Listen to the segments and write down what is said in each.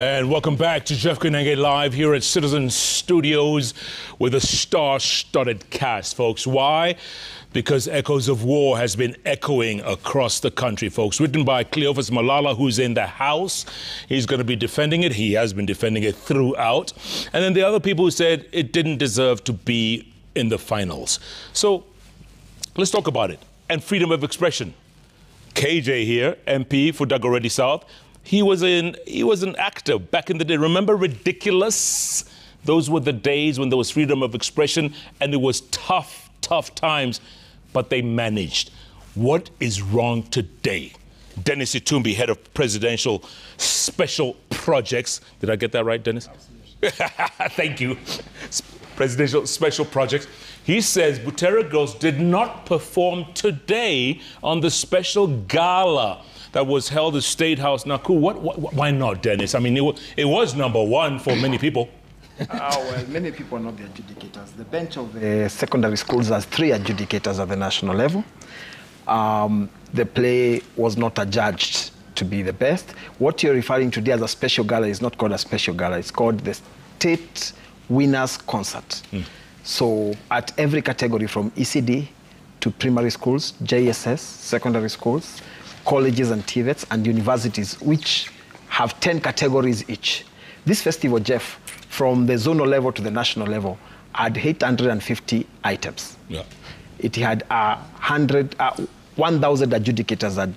And welcome back to JKLIVE Live here at Citizen Studios with a star-studded cast, folks. Why? Because Echoes of War has been echoing across the country, folks. Written by Cleophas Malala, who's in the House. He's going to be defending it. He has been defending it throughout. And then the other people who said it didn't deserve to be in the finals. So let's talk about it. And freedom of expression. KJ here, MP for Dagoretti South. He was an actor back in the day. Remember Ridiculous? Those were the days when there was freedom of expression and it was tough times, but they managed. What is wrong today? Dennis Itumbi, head of presidential special projects. Did I get that right, Dennis? Thank you. Presidential special projects. He says Butere girls did not perform today on the special gala that was held at State House Nakuru. Why not, Dennis? I mean, it was number one for many people. Well, many people are not the adjudicators. The bench of the secondary schools has 3 adjudicators at the national level. The play was not adjudged to be the best. What you're referring to there as a special gala is not called a special gala. It's called the State Winners Concert. So at every category from ECD to primary schools, JSS, secondary schools, colleges and TVETs, and universities, which have 10 categories each. This festival, Jeff, from the zonal level to the national level, had 850 items. Yeah. It had 1,000 adjudicators, and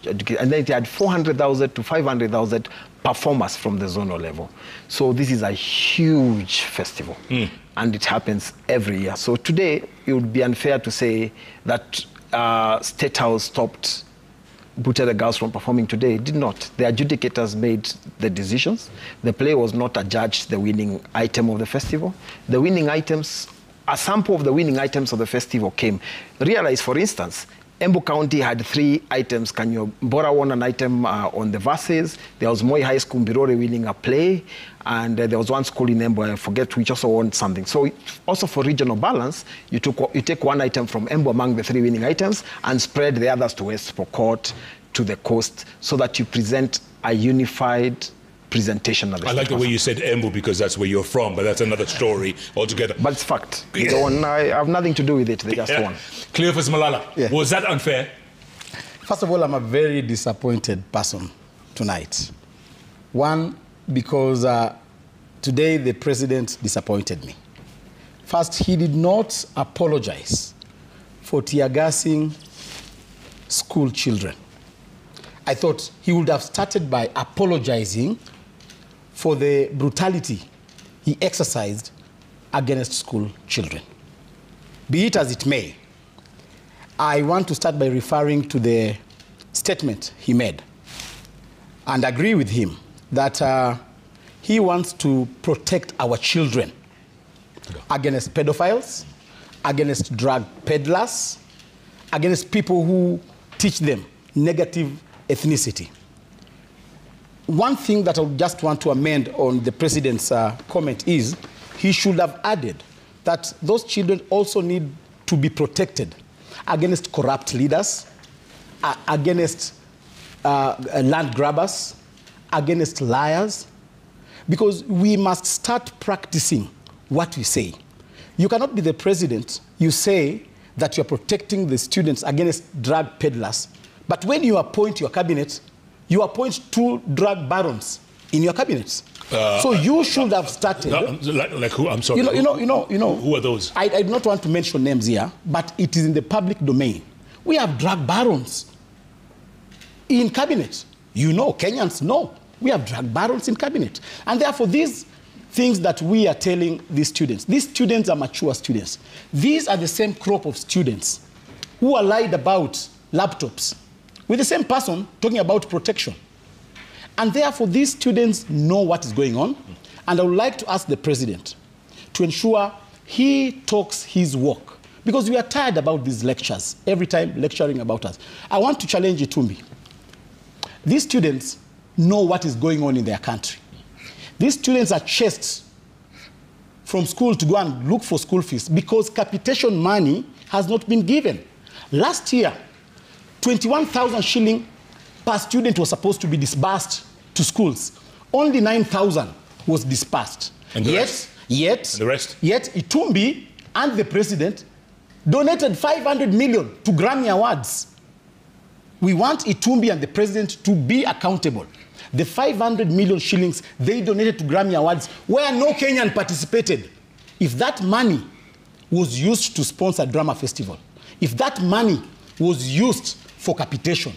then it had 400,000 to 500,000 performers from the zonal level. So this is a huge festival, and it happens every year. So today, it would be unfair to say that State House stopped Butere girls from performing today. It did not. The adjudicators made the decisions. The play was not adjudged the winning item of the festival. The winning items, a sample of the winning items of the festival came. Realize, for instance, Embu County had 3 items. Kanyo Mbora won an item on the verses. There was Moi High School Mbirore winning a play. And there was one school in Embu, I forget, which also won something. So also for regional balance, you take one item from Embu among the 3 winning items and spread the others to West Pokot, to the coast, so that you present a unified presentation of the I like the way you said Embu because that's where you're from, but that's another story altogether. But it's fact. I have nothing to do with it. They just won. Cleophas Malala, was that unfair? First of all, I'm a very disappointed person tonight. One, because today the president disappointed me. First, he did not apologize for tear-gassing school children. I thought he would have started by apologizing for the brutality he exercised against school children. Be it as it may, I want to start by referring to the statement he made and agree with him that he wants to protect our children against pedophiles, against drug peddlers, against people who teach them negative ethnicity. One thing that I would just want to amend on the president's comment is he should have added that those children also need to be protected against corrupt leaders, against land grabbers, against liars, because we must start practicing what we say. You cannot be the president, you say that you're protecting the students against drug peddlers, but when you appoint your cabinet, you appoint 2 drug barons in your cabinets. So you should have started. Like who? I'm sorry. You know. Who are those? I do not want to mention names here, but it is in the public domain. We have drug barons in cabinet. You know, Kenyans know. We have drug barons in cabinet. And therefore, these things that we are telling these students are mature students. These are the same crop of students who are lied about laptops with the same person talking about protection. And therefore, these students know what is going on. And I would like to ask the president to ensure he talks his walk, because we are tired about these lectures, every time lecturing about us. I want to challenge Itumbi. These students know what is going on in their country. These students are chased from school to go and look for school fees because capitation money has not been given. Last year, 21,000 shilling per student was supposed to be disbursed to schools. only 9,000 was dispersed. And the rest? Yet, And the rest? Yet Itumbi and the president donated 500 million to Grammy Awards. We want Itumbi and the president to be accountable. The 500 million shillings they donated to Grammy Awards, where no Kenyan participated. If that money was used to sponsor a drama festival, if that money was used for capitation,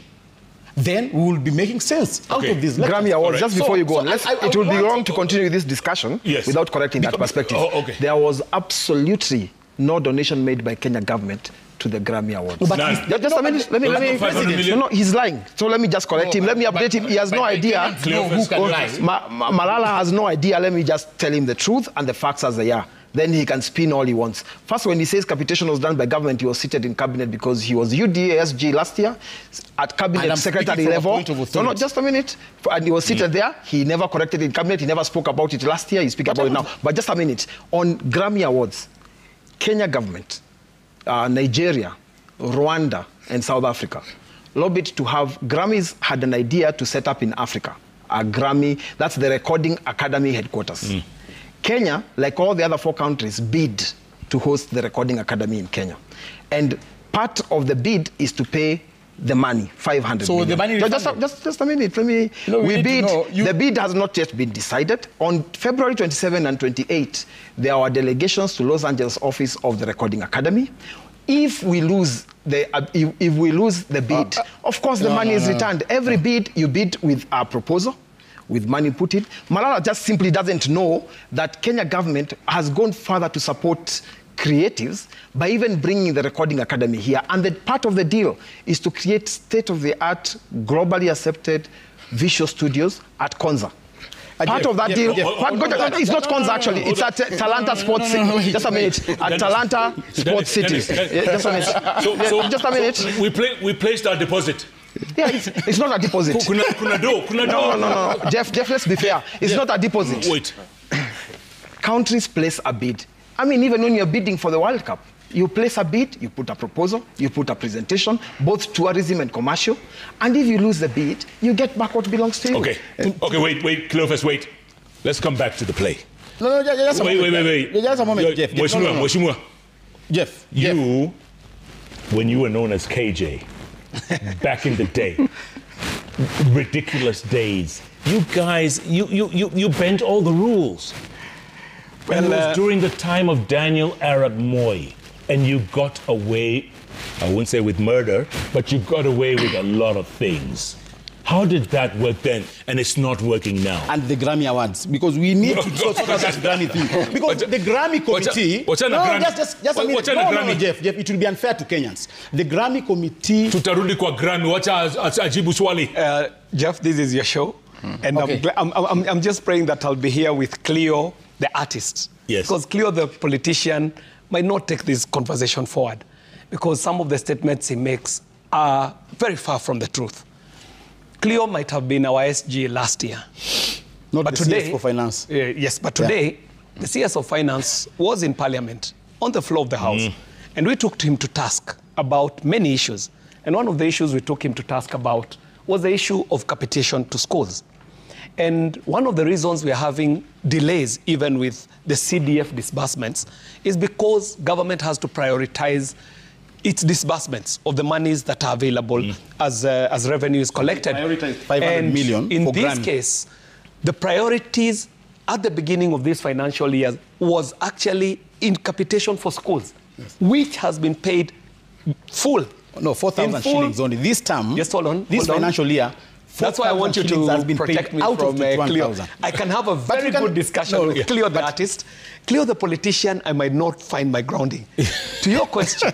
then we will be making sense out of this. Grammy Awards, just before you go on, it will be wrong to continue this discussion without correcting that perspective. There was absolutely no donation made by Kenya government to the Grammy Awards. No, but just a minute, let me no, he's lying. So let me just correct him. Let me update him. He has no idea. Malala has no idea. Let me just tell him the truth and the facts as they are. Then he can spin all he wants. First, when he says capitation was done by government, he was seated in cabinet because he was UDASG last year at cabinet secretary level. No, just a minute. And he was seated there. He never corrected it in cabinet. He never spoke about it last year. He speaks about it now. But just a minute. On Grammy Awards, Kenya government, Nigeria, Rwanda, and South Africa lobbied to have Grammys had an idea to set up in Africa. A Grammy, that's the Recording Academy headquarters. Kenya, like all the other 4 countries, bid to host the Recording Academy in Kenya. And part of the bid is to pay the money, 500 million. The money just a minute, let me... we bid, the bid has not yet been decided. On February 27 and 28, there are delegations to Los Angeles office of the Recording Academy. If we lose the bid, of course the money is returned. Every bid, you bid with a proposal, with money put in. Malala just simply doesn't know that Kenya government has gone further to support creatives by even bringing the Recording Academy here. And that part of the deal is to create state-of-the-art, globally accepted visual studios at Konza. Part of that deal, it's not Konza actually, it's at Talanta Sports City. Just a minute, at Talanta Sports City. Just a minute. Just a minute. We placed our deposit. Yeah, it's not a deposit. No. Jeff, let's be fair. It's not a deposit. Wait. Countries place a bid. I mean, even when you're bidding for the World Cup, you place a bid, you put a proposal, you put a presentation, both tourism and commercial, and if you lose the bid, you get back what belongs to you. Okay, wait, Cleophas, wait. Let's come back to the play. No, just a moment. Wait. Just a moment, Jeff. Mweshimua. Jeff. When you were known as KJ, back in the day, ridiculous days, you guys, you bent all the rules. Well, it was during the time of Daniel Arap Moi, and you got away, I wouldn't say with murder, but you got away with a lot of things. How did that work then, and it's not working now? And the Grammy Awards, because we need to sort out that Grammy thing. Because the Grammy committee... Just a minute. No, Jeff, it will be unfair to Kenyans. The Grammy committee... Tutarudi kwa Grammy, wacha ajibu swali. Jeff, this is your show, and I'm just praying that I'll be here with Cleo, the artist. Yes. Because Cleo, the politician, might not take this conversation forward because some of the statements he makes are very far from the truth. Cleo might have been our SG last year. Not but the today, CS for Finance. Yes, but today, the CS of Finance was in Parliament on the floor of the House. And we took him to task about many issues. And one of the issues we took him to task about was the issue of capitation to schools. And one of the reasons we are having delays even with the CDF disbursements is because government has to prioritize its disbursements of the monies that are available as revenue is collected. Prioritize 500 million in this case, the priorities at the beginning of this financial year was actually in capitation for schools, which has been paid full. No, 4,000 shillings only. This term, just hold on. This financial year, that's why I want you to protect me from Cleo. I can have a very good discussion with Cleo the artist. Cleo the politician, I might not find my grounding. To your question,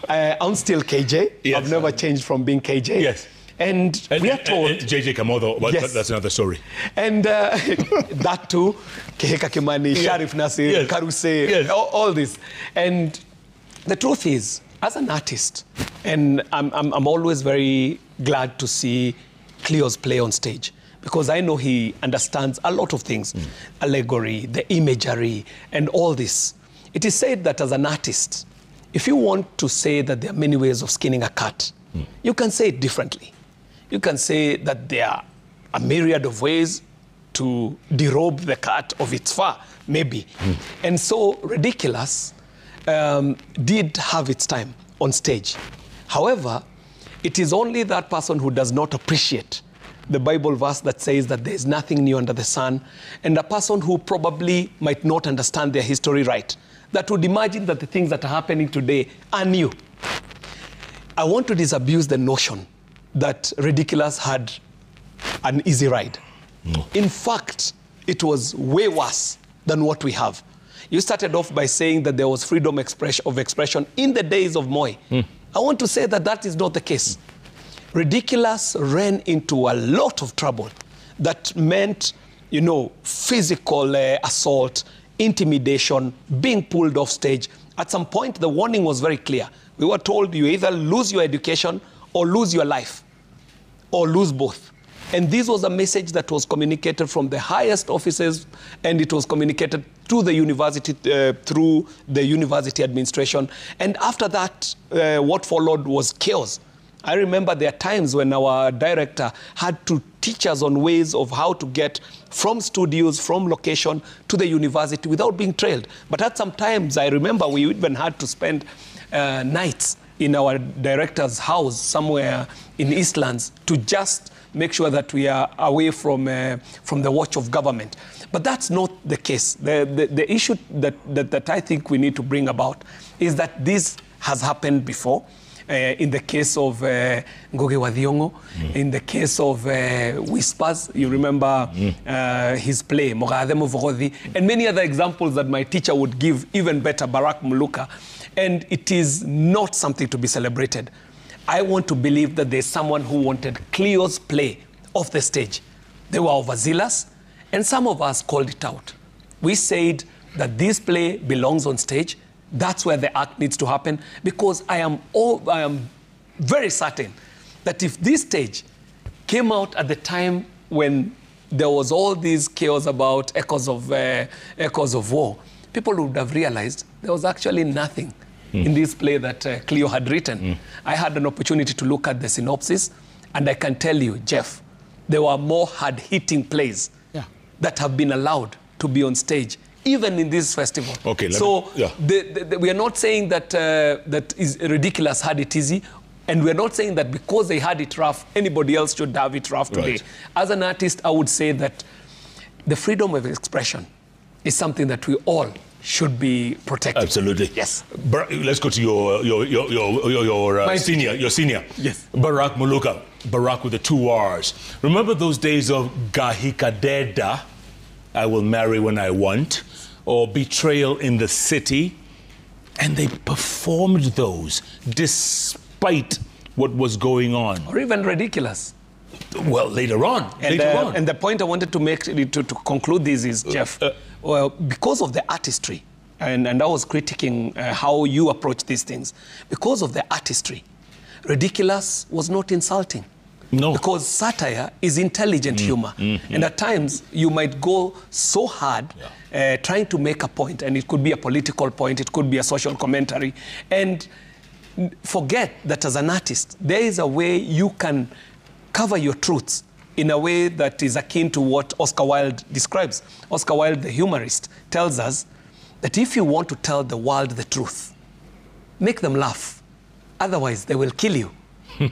I'm still KJ. Yes. I've never changed from being KJ. Yes. And we are told... JJ Kamodo, but that's another story. And that too, Keheka Kimani, Sharif Nasir, Karuse, all this. And the truth is, as an artist, and I'm always very glad to see Cleo's play on stage, because I know he understands a lot of things, allegory, the imagery, and all this. It is said that as an artist, if you want to say that there are many ways of skinning a cat, you can say it differently. You can say that there are a myriad of ways to derobe the cat of its fur, maybe. And so Ridiculous did have its time on stage. However, it is only that person who does not appreciate the Bible verse that says that there is nothing new under the sun, and a person who probably might not understand their history right, that would imagine that the things that are happening today are new. I want to disabuse the notion that Ridiculous had an easy ride. No. In fact, it was way worse than what we have. You started off by saying that there was freedom of expression in the days of Moi. I want to say that that is not the case. Ridiculous ran into a lot of trouble that meant, you know, physical assault, intimidation, being pulled off stage. At some point, the warning was very clear. We were told you either lose your education or lose your life, or lose both. And this was a message that was communicated from the highest offices, and it was communicated to the university through the university administration. And after that, what followed was chaos. I remember there are times when our director had to teach us on ways of how to get from studios, from location to the university without being trailed. But at some times, I remember we even had to spend nights in our director's house somewhere in Eastlands to just make sure that we are away from the watch of government. But that's not the case. The issue that I think we need to bring about is that this has happened before. In the case of Ngugi wa Thiong'o, in the case of Whispers, you remember his play, Mogathe Muvogothi, and many other examples that my teacher would give even better, Barak Muluka. And it is not something to be celebrated. I want to believe that there's someone who wanted Cleo's play off the stage. They were overzealous, and some of us called it out. We said that this play belongs on stage. That's where the act needs to happen, because I am very certain that if this stage came out at the time when there was all these chaos about echoes of war, people would have realized there was actually nothing in this play that Cleo had written. I had an opportunity to look at the synopsis, and I can tell you, Jeff, there were more hard-hitting plays that have been allowed to be on stage, even in this festival. Okay, so we are not saying that that is Ridiculous had it easy, and we're not saying that because they had it rough, anybody else should have it rough today. As an artist, I would say that the freedom of expression is something that we all should be protected. Absolutely. Yes. Let's go to your senior. Yes. Barak Muluka. Barak with the 2 R's. Remember those days of Gahika Deda, I will marry when I want, or Betrayal in the City? And they performed those despite what was going on. Or even Ridiculous. Well, later on. And the point I wanted to make to conclude this is, Jeff, well, because of the artistry, and I was critiquing how you approach these things, because of the artistry, Ridiculous was not insulting. No. Because satire is intelligent humor. And at times, you might go so hard trying to make a point, and it could be a political point, it could be a social commentary, and forget that as an artist, there is a way you can cover your truths in a way that is akin to what Oscar Wilde describes. Oscar Wilde, the humorist, tells us that if you want to tell the world the truth, make them laugh. Otherwise, they will kill you.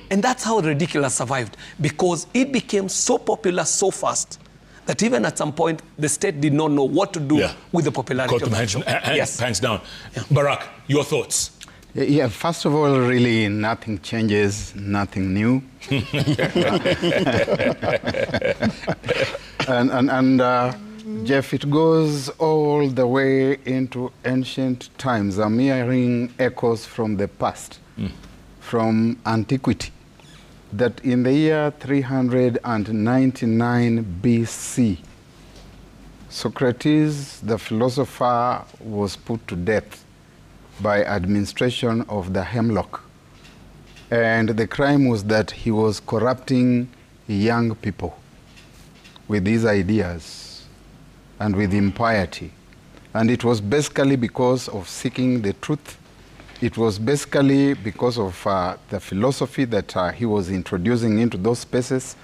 And that's how Ridiculous survived, because it became so popular so fast that even at some point, the state did not know what to do with the popularity of the show. Hands down. Barak, your thoughts? Yeah, first of all, really, nothing changes, nothing new. Jeff, it goes all the way into ancient times. I'm hearing echoes from the past, from antiquity, that in the year 399 BC, Socrates, the philosopher, was put to death by administration of the hemlock. And the crime was that he was corrupting young people with these ideas and with impiety. And it was basically because of seeking the truth. It was basically because of the philosophy that he was introducing into those spaces.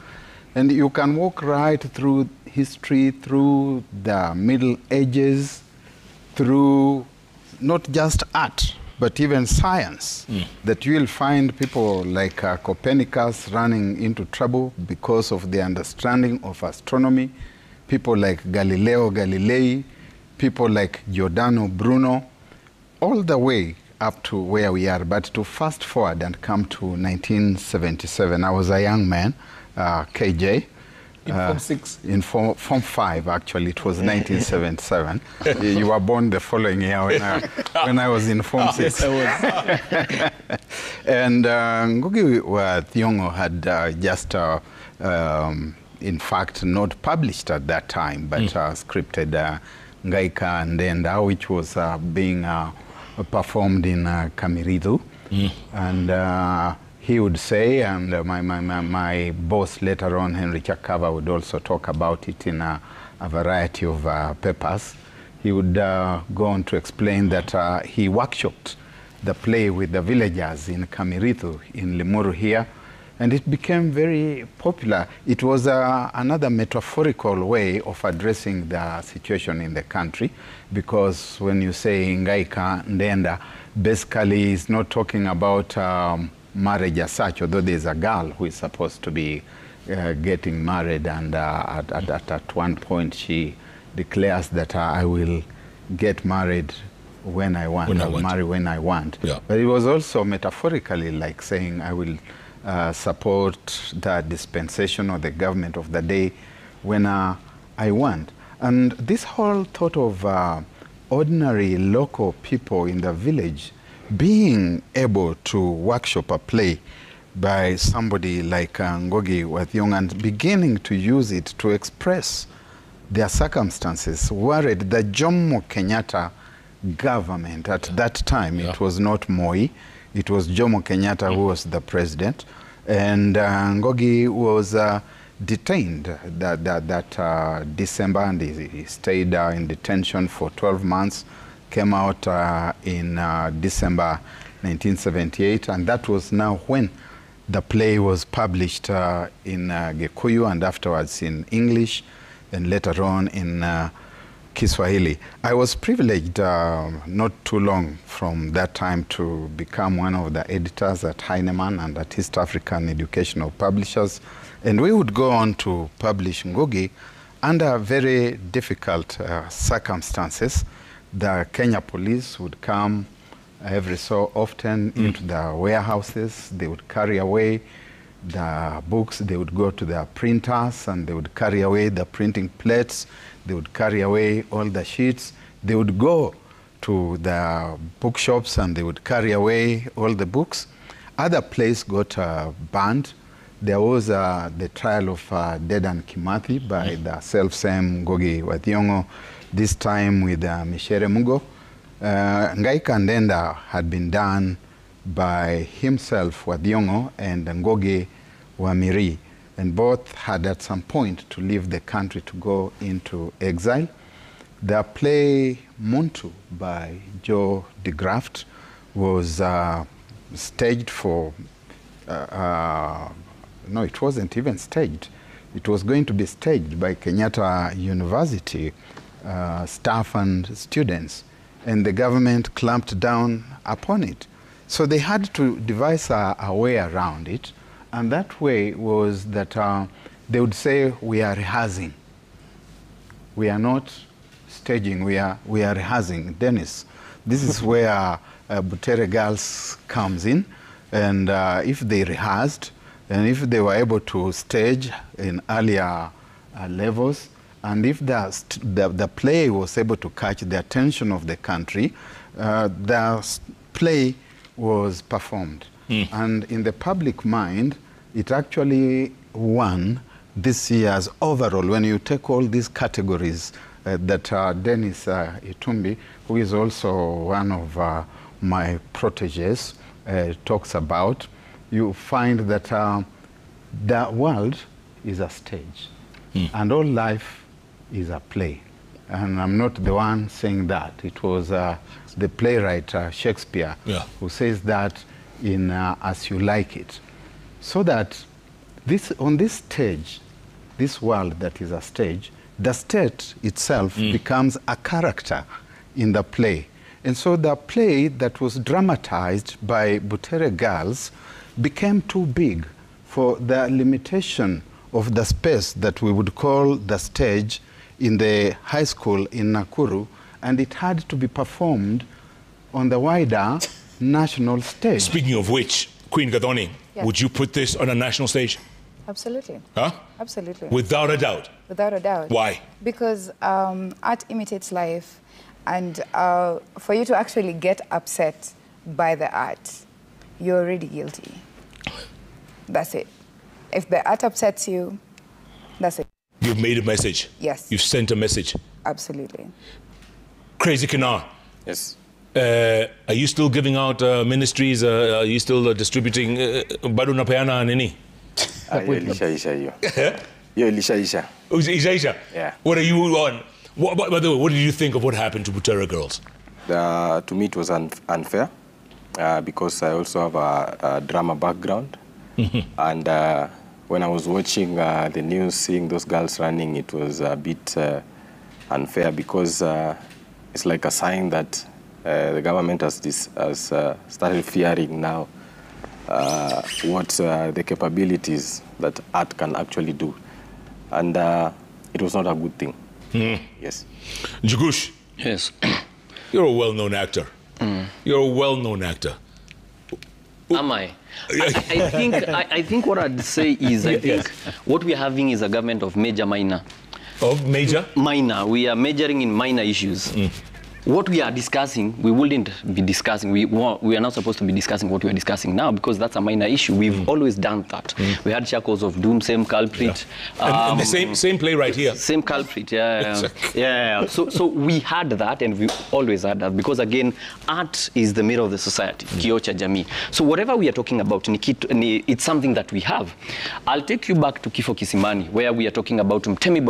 And you can walk right through history, through the Middle Ages, through not just art, but even science, that you will find people like Copernicus running into trouble because of the understanding of astronomy, people like Galileo Galilei, people like Giordano Bruno, all the way up to where we are. But to fast forward and come to 1977, I was a young man, KJ. In Form 6? In Form 5, actually. It was 1977. You were born the following year when I was in Form 6. Yes, I was. And Ngugi wa Thiong'o had just, in fact, not published at that time, but scripted Ngaika and Ndenda, which was being performed in Kamiridu. And he would say, and my boss later on, Henry Chakava, would also talk about it in a variety of papers. He would go on to explain that he workshopped the play with the villagers in Kamiritu, in Limuru here, and it became very popular. It was another metaphorical way of addressing the situation in the country, because when you say Ngaika Ndenda, basically it's not talking about marriage as such, although there's a girl who is supposed to be getting married, and at one point she declares that I will get married when I want, marry when I want. Yeah. But it was also metaphorically like saying I will support the dispensation or the government of the day when I want. And this whole thought of ordinary local people in the village being able to workshop a play by somebody like Ngugi wa Thiong'o and beginning to use it to express their circumstances worried the Jomo Kenyatta government at that time. It was not Moi, it was Jomo Kenyatta who was the president, and Ngugi was detained that December, and he stayed in detention for 12 months. Came out in December 1978, and that was now when the play was published in Gikuyu, and afterwards in English, and later on in Kiswahili. I was privileged not too long from that time to become one of the editors at Heinemann and at East African Educational Publishers, and we would go on to publish Ngugi under very difficult circumstances. The Kenya police would come every so often into the warehouses. They would carry away the books. They would go to the printers and they would carry away the printing plates. They would carry away all the sheets. They would go to the bookshops and they would carry away all the books. Other plays got banned. There was the trial of Dedan Kimathi by the self-same Ngugi wa Thiong'o, this time with Michere Mugo. Ngaika Ndenda had been done by himself, wa Thiong'o, and Ngugi wa Miri, and both had at some point to leave the country to go into exile. The play Muntu by Joe de Graft was staged for, no, it wasn't even staged. It was going to be staged by Kenyatta University staff and students, and the government clamped down upon it. So they had to devise a way around it, and that way was that they would say, we are rehearsing. We are not staging, we are rehearsing. Dennis, this is where Butere Girls comes in, and if they rehearsed, and if they were able to stage in earlier levels, and if the play was able to catch the attention of the country, the play was performed. And in the public mind, it actually won this year's overall. When you take all these categories that Dennis Itumbi, who is also one of my proteges, talks about, you find that the world is a stage, and all life is a play. And I'm not the one saying that. It was the playwright Shakespeare who says that in As You Like It. So that on this stage, this world that is a stage, the state itself becomes a character in the play. And so the play that was dramatized by Butere girls became too big for the limitation of the space that we would call the stage in the high school in Nakuru, and it had to be performed on the wider national stage. Speaking of which, Queen Gathoni, Yes. would you put this on a national stage? Absolutely. Huh? Absolutely. Without a doubt. Without a doubt. Why? Because art imitates life, and for you to actually get upset by the art, you're already guilty. That's it. If the art upsets you, that's it. You've made a message. Yes. You've sent a message. Absolutely. Crazy Kinar. Yes. Are you still giving out ministries? Are you still distributing bado napeana nini? Ilisha. Isha. Yeah. What are you on? By the way, what did you think of what happened to Butere girls? To me, it was unfair because I also have a drama background. And when I was watching the news, seeing those girls running, it was a bit unfair because it's like a sign that the government has started fearing now what the capabilities that art can actually do. And it was not a good thing. Yes. Jugush. Yes. You're a well-known actor. You're a well-known actor. Am I? I think what I'd say is I think what we're having is a government of major minor. Of major? Minor. We are majoring in minor issues. What we are discussing, we wouldn't be discussing. We are not supposed to be discussing what we are discussing now because that's a minor issue. We've always done that. We had Shackles of Doom, same culprit. Yeah. And the same play right here. Same culprit, yeah. So we had that, and we always had that because again, art is the mirror of the society, kioo cha jamii. So whatever we are talking about, it's something that we have. I'll take you back to Kifo Kisimani, where we are talking about Mtemi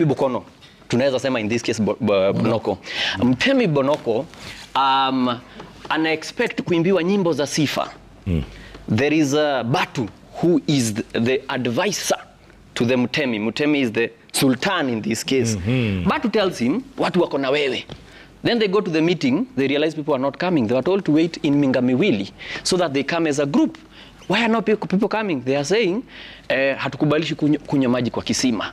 Bokono. Tunaweza sema in this case Bonoko. Mtemi Bonoko ana expect kuimbiwa nyimbo za sifa. There is a Batu who is the advisor to the Mtemi. Mtemi is the sultan in this case. Batu tells him, watu wako na wewe. Then they go to the meeting, they realize people are not coming. They were told to wait in Mingamiwili so that they come as a group. Why are not people coming? They are saying, hatukubalishi kunywa maji kwa kisima.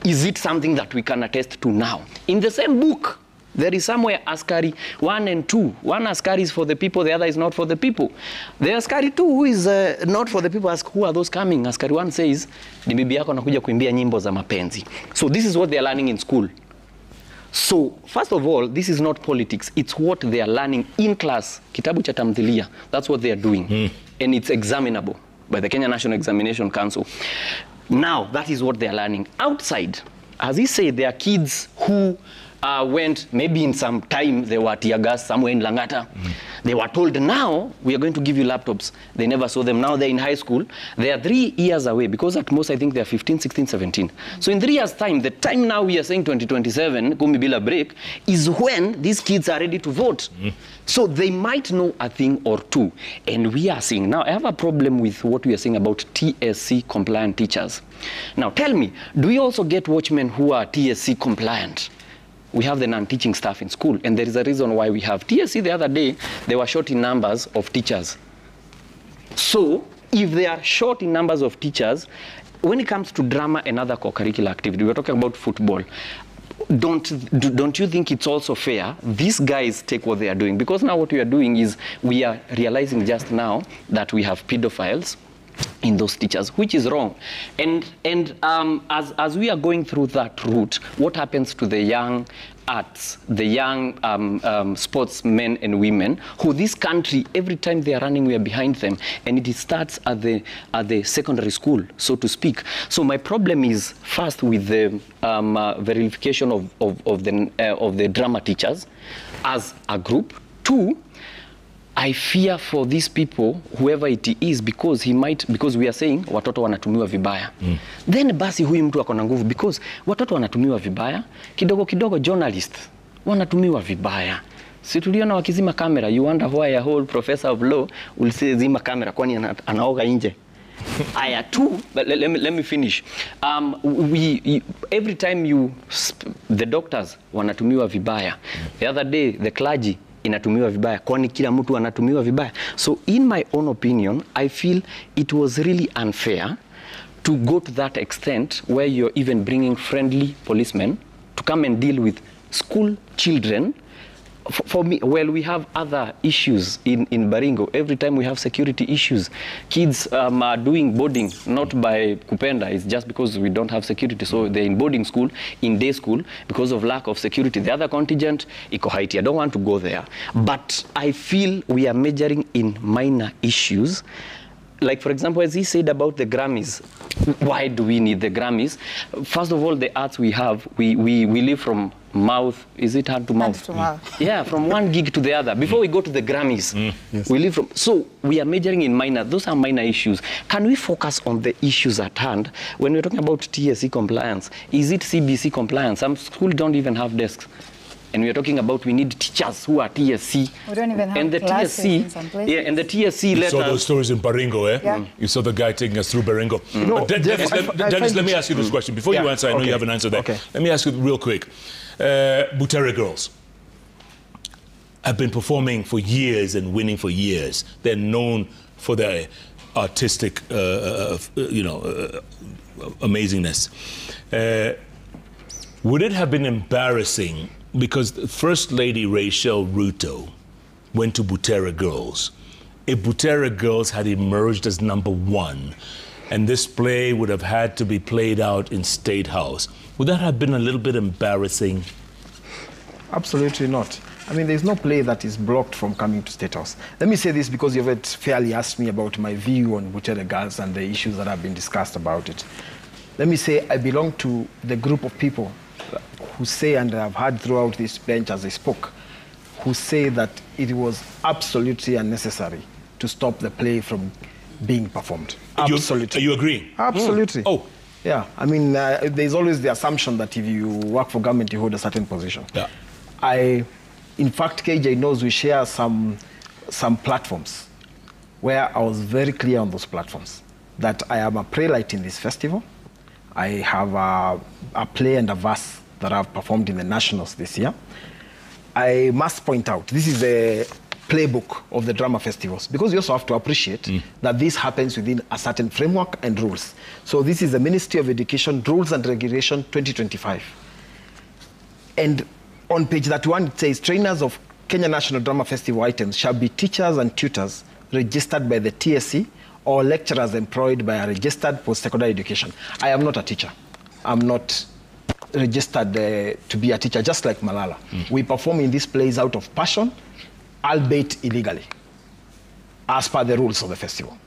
Is it something that we can attest to now? In the same book, there is somewhere Askari 1 and 2. One Askari is for the people, the other is not for the people. The Askari 2 who is not for the people, ask who are those coming? Askari 1 says, ni bibi yako anakuja kuimbia nyimbo za mapenzi. So this is what they are learning in school. So first of all, this is not politics. It's what they are learning in class. Kitabu cha tamthilia. That's what they are doing. And it's examinable by the Kenya National Examination Council. Now, that is what they're learning. Outside, as he said, there are kids who went, maybe in some time, they were tear gas somewhere in Langata. They were told, now, we are going to give you laptops. They never saw them. Now they're in high school. They are 3 years away, because at most, I think they're 15, 16, 17. So in 3 years' time, the time now we are saying 2027, Kumi Bila break, is when these kids are ready to vote. So they might know a thing or two. And we are seeing, now I have a problem with what we are saying about TSC compliant teachers. Now tell me, do we also get watchmen who are TSC compliant? We have the non-teaching staff in school, and there is a reason why we have TSC. The other day, they were short in numbers of teachers. So if they are short in numbers of teachers, when it comes to drama and other co-curricular activity, we're talking about football, don't you think it's also fair these guys take what they are doing? Because now what we are doing is we are realizing just now that we have pedophiles in those teachers, which is wrong. And as we are going through that route, what happens to the young arts, the young sportsmen and women who this country, every time they are running, we are behind them, and it starts at the secondary school, so to speak. So my problem is first with the verification of the drama teachers as a group. Two, I fear for these people, whoever it is, because we are saying watoto wanatumiwa vibaya. Then basi huyu mtu akona nguvu, because watoto wanatumiwa vibaya, kidogo kidogo journalist wanatumiwa vibaya. Si tuliona wakizima kamera, you wonder why a whole professor of law will say zima kamera kwani anaoga nje. Two, but let me finish. Every time the doctors wanatumiwa vibaya. The other day, the clergy inatumiwa vibaya. Kwani kila mtu anatumiwa vibaya. So in my own opinion, I feel it was really unfair to go to that extent where you're even bringing friendly policemen to come and deal with school children. For me, well, we have other issues in Baringo. Every time we have security issues, kids are doing boarding, not by kupenda, it's just because we don't have security. So they're in boarding school, in day school, because of lack of security. The other contingent, iko Haiti. I don't want to go there. But I feel we are majoring in minor issues. Like, for example, as he said about the Grammys, why do we need the Grammys? First of all, the arts we have, we live from mouth, is it hand to mouth? Hand to mouth. Yeah, from one gig to the other. Before we go to the Grammys, Yes. we live from, so we are majoring in minor, those are minor issues. Can we focus on the issues at hand? When we're talking about TSC compliance, is it CBC compliance? Some schools don't even have desks. And we're talking about we need teachers who are TSC. We don't even have and the classes TSC, in some places. yeah, and the TSC You saw those stories in Baringo, eh? Yeah. You saw the guy taking us through Baringo. No, Dennis, let me ask you this question. Before you answer, I know you have an answer there. Okay. Let me ask you real quick. Butere girls have been performing for years and winning for years. They're known for their artistic, amazingness. Would it have been embarrassing because First Lady Rachel Ruto went to Butere Girls? If Butere Girls had emerged as #1 and this play would have had to be played out in State House, would that have been a little bit embarrassing? Absolutely not. I mean, there's no play that is blocked from coming to State House. Let me say this because you've fairly asked me about my view on Butere Girls and the issues that have been discussed about it. Let me say I belong to the group of people who say, and I've heard throughout this bench as I spoke, who say that it was absolutely unnecessary to stop the play from being performed. Absolutely. Are you agreeing? Absolutely. Oh. Yeah, I mean, there's always the assumption that if you work for government, you hold a certain position. Yeah. In fact, KJ knows we share some platforms where I was very clear on those platforms that I am a playwright in this festival. I have a play and a verse that I've performed in the Nationals this year. I must point out, this is a playbook of the drama festivals, because you also have to appreciate that this happens within a certain framework and rules. So this is the Ministry of Education Rules and Regulation 2025. And on page 31, it says, trainers of Kenya National Drama Festival items shall be teachers and tutors registered by the TSC or lecturers employed by a registered post-secondary education. I am not a teacher. I'm not registered to be a teacher, just like Malala. We perform in these plays out of passion, albeit illegally, as per the rules of the festival.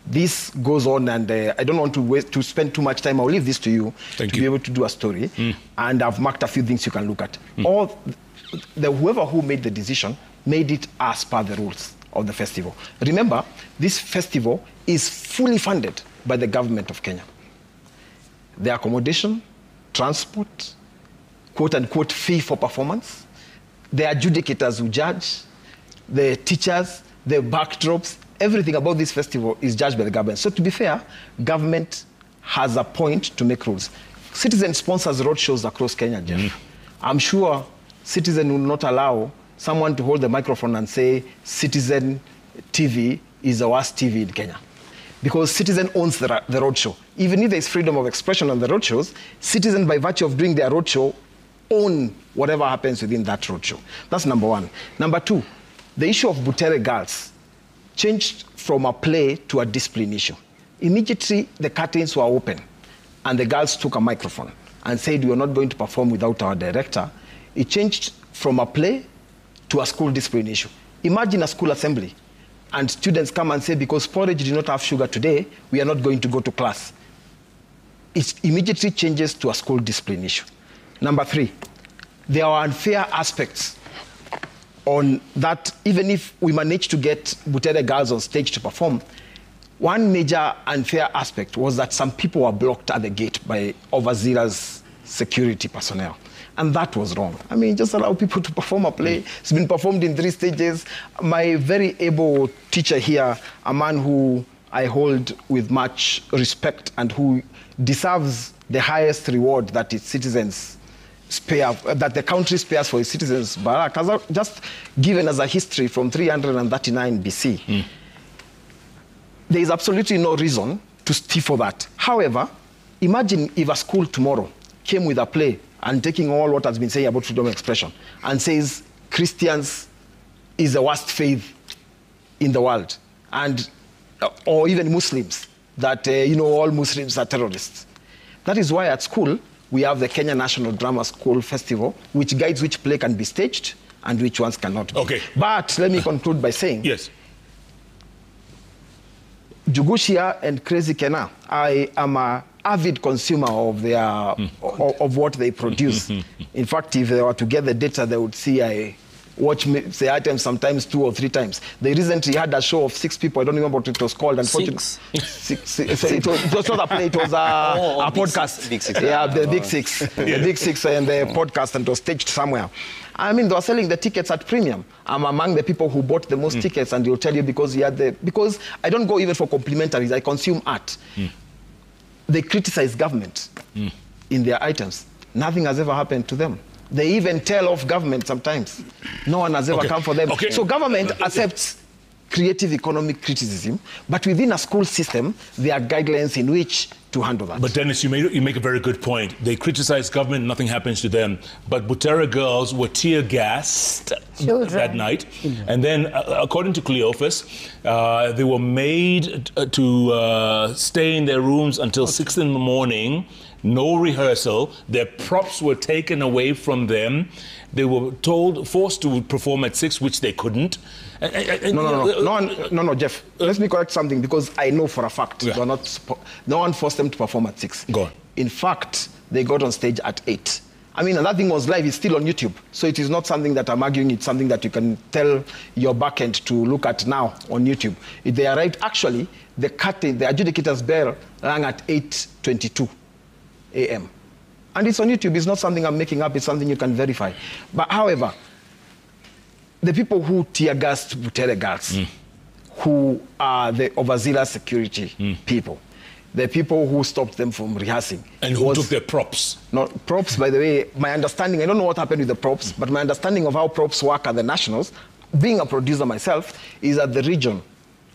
This goes on, and I don't want to spend too much time. I'll leave this to you be able to do a story. And I've marked a few things you can look at. Whoever who made the decision made it as per the rules of the festival. Remember, this festival is fully funded by the government of Kenya. The accommodation, transport, quote-unquote fee for performance, the adjudicators who judge, the teachers, the backdrops, everything about this festival is judged by the government. So to be fair, government has a point to make rules. Citizen sponsors road shows across Kenya, Jeff. I'm sure Citizen will not allow someone to hold the microphone and say Citizen TV is the worst TV in Kenya. Because Citizen owns the road show. Even if there's freedom of expression on the road shows, Citizen, by virtue of doing their road show, own whatever happens within that road show. That's number one. Number two, the issue of Butere Girls changed from a play to a discipline issue. Immediately, the curtains were open, and the girls took a microphone and said, we are not going to perform without our director. It changed from a play to a school discipline issue. Imagine a school assembly, and students come and say, because porridge did not have sugar today, we are not going to go to class. It immediately changes to a school discipline issue. Number three, there are unfair aspects on that. Even if we managed to get Butere Girls on stage to perform, one major unfair aspect was that some people were blocked at the gate by overzealous security personnel. And that was wrong. I mean, just allow people to perform a play. It's been performed in 3 stages. My very able teacher here, a man who I hold with much respect and who deserves the highest reward that its citizens spare, that the country spares for its citizens, Barak, has just given us a history from 339 BC. There is absolutely no reason to stifle that. However, imagine if a school tomorrow came with a play and taking all what has been said about freedom of expression and says Christians is the worst faith in the world, and or even Muslims, that all Muslims are terrorists. That is why at school we have the Kenya National Drama School Festival, which guides which play can be staged and which ones cannot be. Okay. But let me conclude by saying, yes, Jugushia and Crazy Kena, I am an avid consumer of their of what they produce. In fact, if they were to get the data, they would see I watch the items sometimes 2 or 3 times. They recently had a show of 6 people. I don't remember what it was called. Unfortunately, six. It was not a play. It was a podcast. Big Six. Yeah, the Big Six. The Big Six and the podcast, and it was staged somewhere. I mean, they were selling the tickets at premium. I'm among the people who bought the most tickets, and he'll tell you because he had because I don't go even for complimentaries. I consume art. They criticize government in their items. Nothing has ever happened to them. They even tell off government sometimes. No one has ever come for them. So government accepts creative economic criticism, but within a school system, there are guidelines in which to handle that. But Dennis, you make a very good point. They criticize government, nothing happens to them. But Butere girls were tear gassed that night. And then, according to Cleophas, they were made to stay in their rooms until 6 in the morning. No rehearsal. Their props were taken away from them. They were forced to perform at 6, which they couldn't. No, Jeff. Let me correct something, because I know for a fact no one forced them to perform at 6. Go on. In fact, they got on stage at 8. I mean, and that thing was live. It's still on YouTube. So it is not something that I'm arguing. It's something that you can tell your backend to look at now on YouTube. If they arrived, actually, the adjudicator's bell rang at 8:22 a.m. And it's on YouTube. It's not something I'm making up. It's something you can verify. But however, the people who tear-gassed Butere girls, who are the overzealous security people, the people who stopped them from rehearsing. And who took their props. No, props, by the way, my understanding, I don't know what happened with the props, but my understanding of how props work at the Nationals, being a producer myself, is at the region.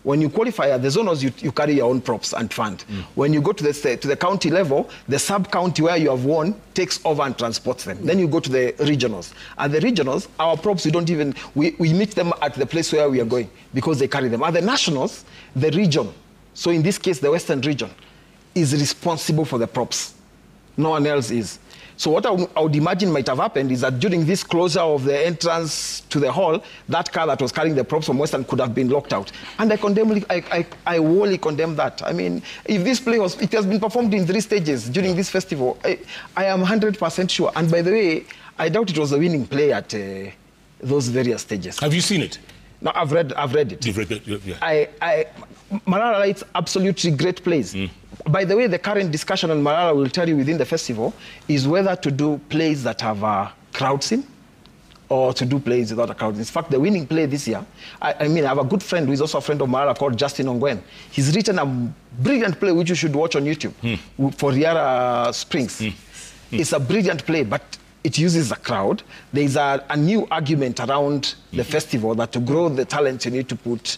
When you qualify at the zones, you carry your own props and fund. When you go to the county level, the sub-county where you have won takes over and transports them. Then you go to the regionals. At the regionals, our props, we meet them at the place where we are going because they carry them. At the Nationals, the region, so in this case, the Western region, is responsible for the props. No one else is. So what I would imagine might have happened is that during this closure of the entrance to the hall, that car that was carrying the props from Western could have been locked out. And I wholly condemn that. I mean, if this play it has been performed in 3 stages during this festival, I am 100% sure. And by the way, I doubt it was a winning play at those various stages. Have you seen it? No, I've read it. You've read it, yeah. Malala writes absolutely great plays. By the way, the current discussion, and Malala will tell you within the festival, is whether to do plays that have a crowd scene or to do plays without a crowd. In fact, the winning play this year, I have a good friend who is also a friend of Malala called Justin Ongwen. He's written a brilliant play which you should watch on YouTube for Riara Springs. It's a brilliant play, but it uses a crowd. There's a new argument around the festival that to grow the talent you need to put.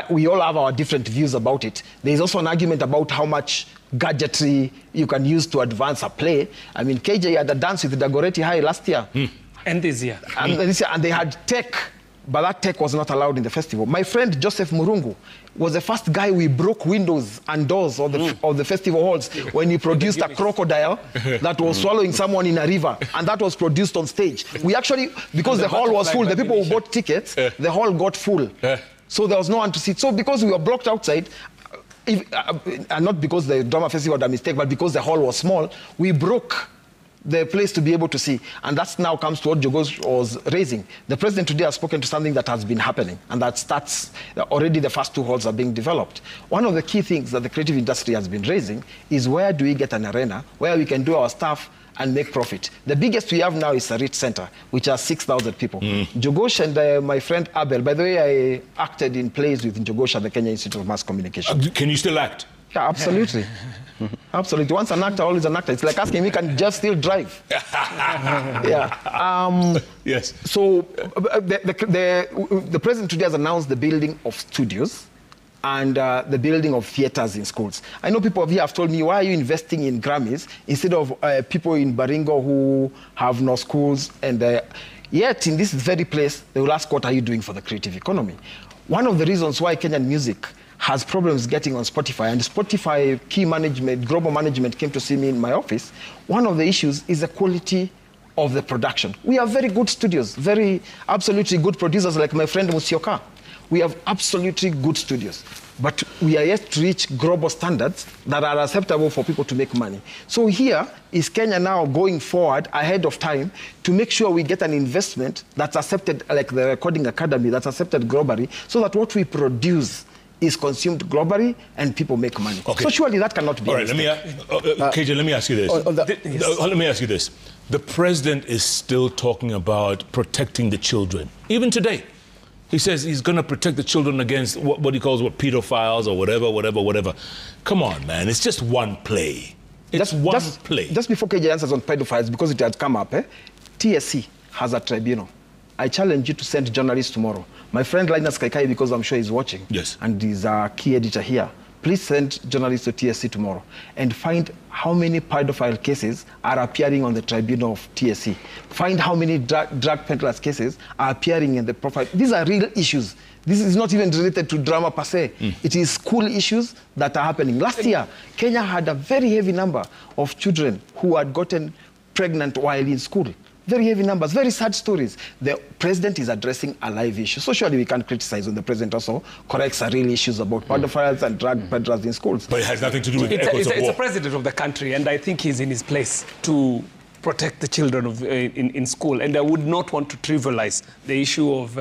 We all have our different views about it. There's also an argument about how much gadgetry you can use to advance a play. I mean, KJ had a dance with Dagoretti High last year. And this year. And they had tech, but that tech was not allowed in the festival. My friend Joseph Murungu was the first guy we broke windows and doors of the festival halls when he produced a crocodile that was swallowing someone in a river, and that was produced on stage. We actually, because the hall was full, the people who bought tickets, the hall got full. So there was no one to sit. So because we were blocked outside, and not because the drama festival had a mistake, but because the hall was small, we broke the place to be able to see. And that now comes to what Jogos was raising. The president today has spoken to something that has been happening, and that starts, already the first 2 halls are being developed. One of the key things that the creative industry has been raising is where do we get an arena where we can do our stuff and make profit. The biggest we have now is a Rit Center, which has 6,000 people. Jogosh and my friend Abel, by the way, I acted in plays with Jogosh at the Kenya Institute of Mass Communication. Can you still act? Yeah, absolutely. Absolutely. Once an actor, always an actor. It's like asking me, can Jeff still drive? Yeah. Yes. So the president today has announced the building of studios and the building of theaters in schools. I know people here have told me, why are you investing in Grammys instead of people in Baringo who have no schools? And yet, in this very place, they will ask, what are you doing for the creative economy? One of the reasons why Kenyan music has problems getting on Spotify, and Spotify key management, global management came to see me in my office, one of the issues is the quality of the production. We have very good studios, very absolutely good producers like my friend Musioka. We have absolutely good studios, but we are yet to reach global standards that are acceptable for people to make money. So here is Kenya now going forward ahead of time to make sure we get an investment that's accepted, like the Recording Academy, that's accepted globally, so that what we produce is consumed globally and people make money. Okay. So surely that cannot be. All right, KJ, let me ask you this. Let me ask you this. The president is still talking about protecting the children. Even today, he says he's going to protect the children against what he calls pedophiles or whatever. Come on, man. It's just one play. It's one play. Just before KJ answers on pedophiles, because it had come up, TSC has a tribunal. I challenge you to send journalists tomorrow. My friend Linus Kaikai, because I'm sure he's watching, yes, and he's a key editor here, please send journalists to TSC tomorrow and find how many pedophile cases are appearing on the tribunal of TSC. Find how many drug peddlers cases are appearing in the profile. These are real issues. This is not even related to drama per se. It is school issues that are happening. Last year, Kenya had a very heavy number of children who had gotten pregnant while in school. Very heavy numbers, very sad stories. The president is addressing a live issue. So surely we can't criticize when the president also corrects real issues about pedophiles and drug peddlers in schools. But it has nothing to do with echoes of war. It's a president of the country, and I think he's in his place to protect the children in school. And I would not want to trivialize the issue of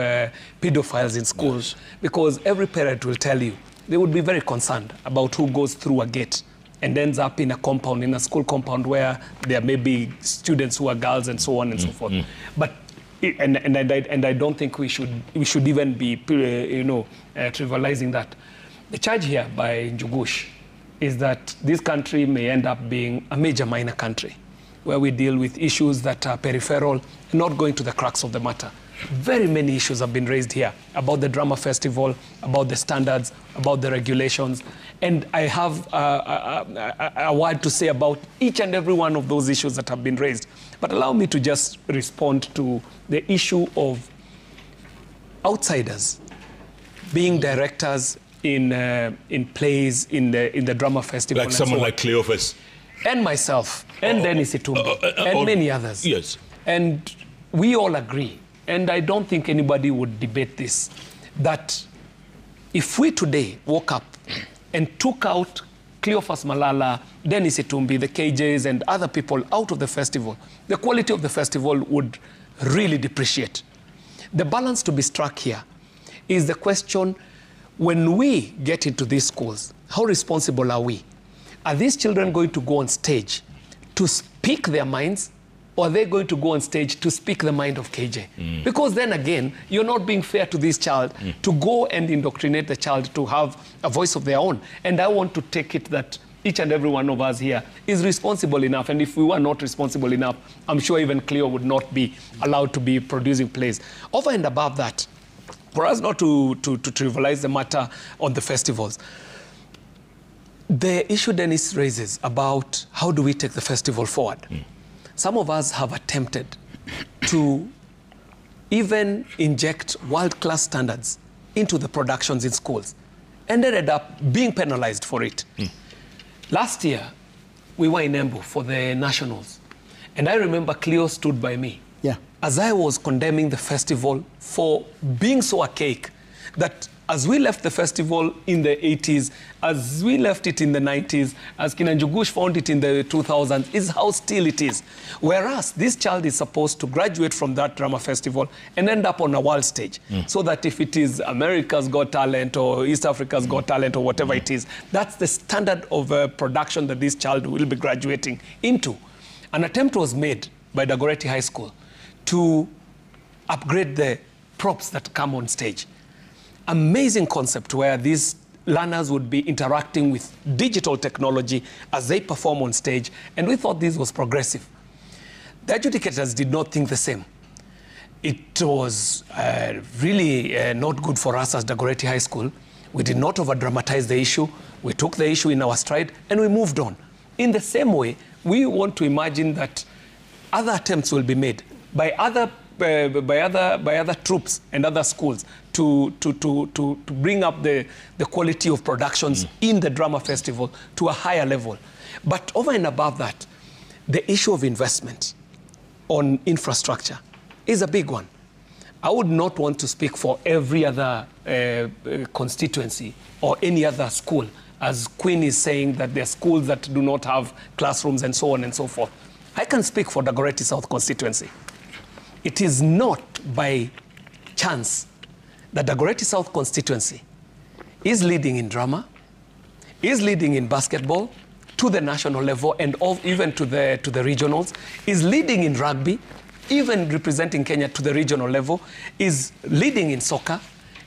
pedophiles in schools, because every parent will tell you they would be very concerned about who goes through a gate and ends up in a compound, in a school compound where there may be students who are girls and so on and so forth. But and I don't think we should even be trivializing that. The charge here by Njugush is that this country may end up being a major minor country, where we deal with issues that are peripheral, not going to the crux of the matter. Very many issues have been raised here about the drama festival, about the standards, about the regulations. And I have a word to say about each and every one of those issues that have been raised. But allow me to just respond to the issue of outsiders being directors in plays, in the drama festival. Like someone like Cleophas. And myself, and Dennis Itumbi, and many others. Yes. And we all agree, and I don't think anybody would debate this, that if we today woke up and took out Cleophas Malala, Dennis Itumbi, the KJs, and other people out of the festival, the quality of the festival would really depreciate. The balance to be struck here is the question, when we get into these schools, how responsible are we? Are these children going to go on stage to speak their minds, or are they going to go on stage to speak the mind of KJ? Because then again, you're not being fair to this child to go and indoctrinate the child to have a voice of their own. And I want to take it that each and every one of us here is responsible enough. And if we were not responsible enough, I'm sure even Cleo would not be allowed to be producing plays. Over and above that, for us not to trivialize the matter on the festivals, the issue Dennis raises about how do we take the festival forward. Some of us have attempted to even inject world-class standards into the productions in schools and ended up being penalized for it. Last year, we were in Embu for the Nationals, and I remember Cleo stood by me as I was condemning the festival for being so archaic that as we left the festival in the 80s, as we left it in the 90s, as Kinanjugush found it in the 2000s, is how still it is. Whereas this child is supposed to graduate from that drama festival and end up on a world stage. So that if it is America's Got Talent or East Africa's Got Talent or whatever it is, that's the standard of production that this child will be graduating into. an attempt was made by Dagoretti High School to upgrade the props that come on stage. Amazing concept where these learners would be interacting with digital technology as they perform on stage, and we thought this was progressive. The adjudicators did not think the same. It was really not good for us as Dagoretti High School. We did not over-dramatize the issue. We took the issue in our stride, and we moved on. In the same way, we want to imagine that other attempts will be made by other troops and other schools to bring up the quality of productions in the drama festival to a higher level. But over and above that, the issue of investment on infrastructure is a big one. I would not want to speak for every other constituency or any other school, as Queen is saying that there are schools that do not have classrooms and so on and so forth. I can speak for Dagoretti South constituency. It is not by chance that Dagoretti South constituency is leading in drama, is leading in basketball to the national level and even to the regionals, is leading in rugby, even representing Kenya to the regional level, is leading in soccer,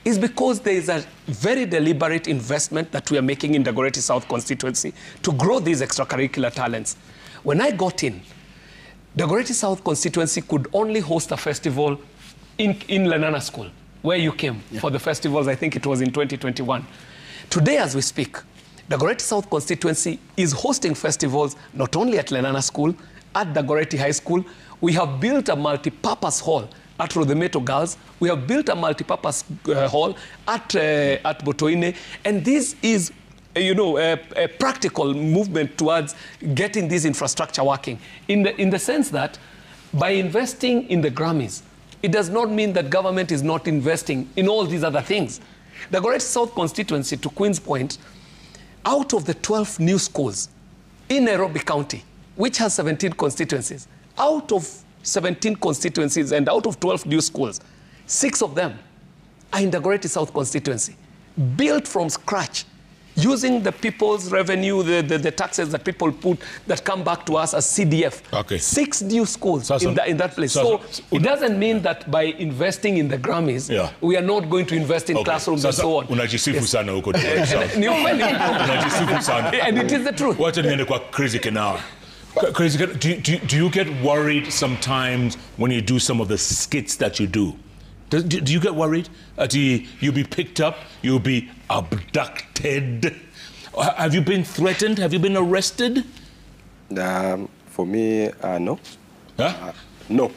is because there is a very deliberate investment that we are making in Dagoretti South constituency to grow these extracurricular talents. When I got in, Dagoretti South constituency could only host a festival in Lenana School, where you came for the festivals. I think it was in 2021. Today, as we speak, Dagoretti South constituency is hosting festivals not only at Lenana School, at Dagoretti High School. We have built a multi-purpose hall at Rodemeto Girls. We have built a multi-purpose hall at Botoine, and this is a practical movement towards getting this infrastructure working in the sense that by investing in the Grammys, it does not mean that government is not investing in all these other things. The Dagoretti South constituency, to Queen's point, out of the 12 new schools in Nairobi County, which has 17 constituencies, out of 17 constituencies and out of 12 new schools, 6 of them are in the Dagoretti South constituency, built from scratch, using the people's revenue, the taxes that people put that come back to us as CDF. Okay. 6 new schools in that place. So it doesn't mean that by investing in the Grammys, we are not going to invest in classrooms and so on. Unajisifu sana huko. And it is the truth. Wacha niende kwa Crazy Kenao. Crazy, do you get worried sometimes when you do some of the skits that you do? Do you get worried? You'll be picked up, you'll be abducted. Have you been threatened? Have you been arrested? For me, no. Huh? No.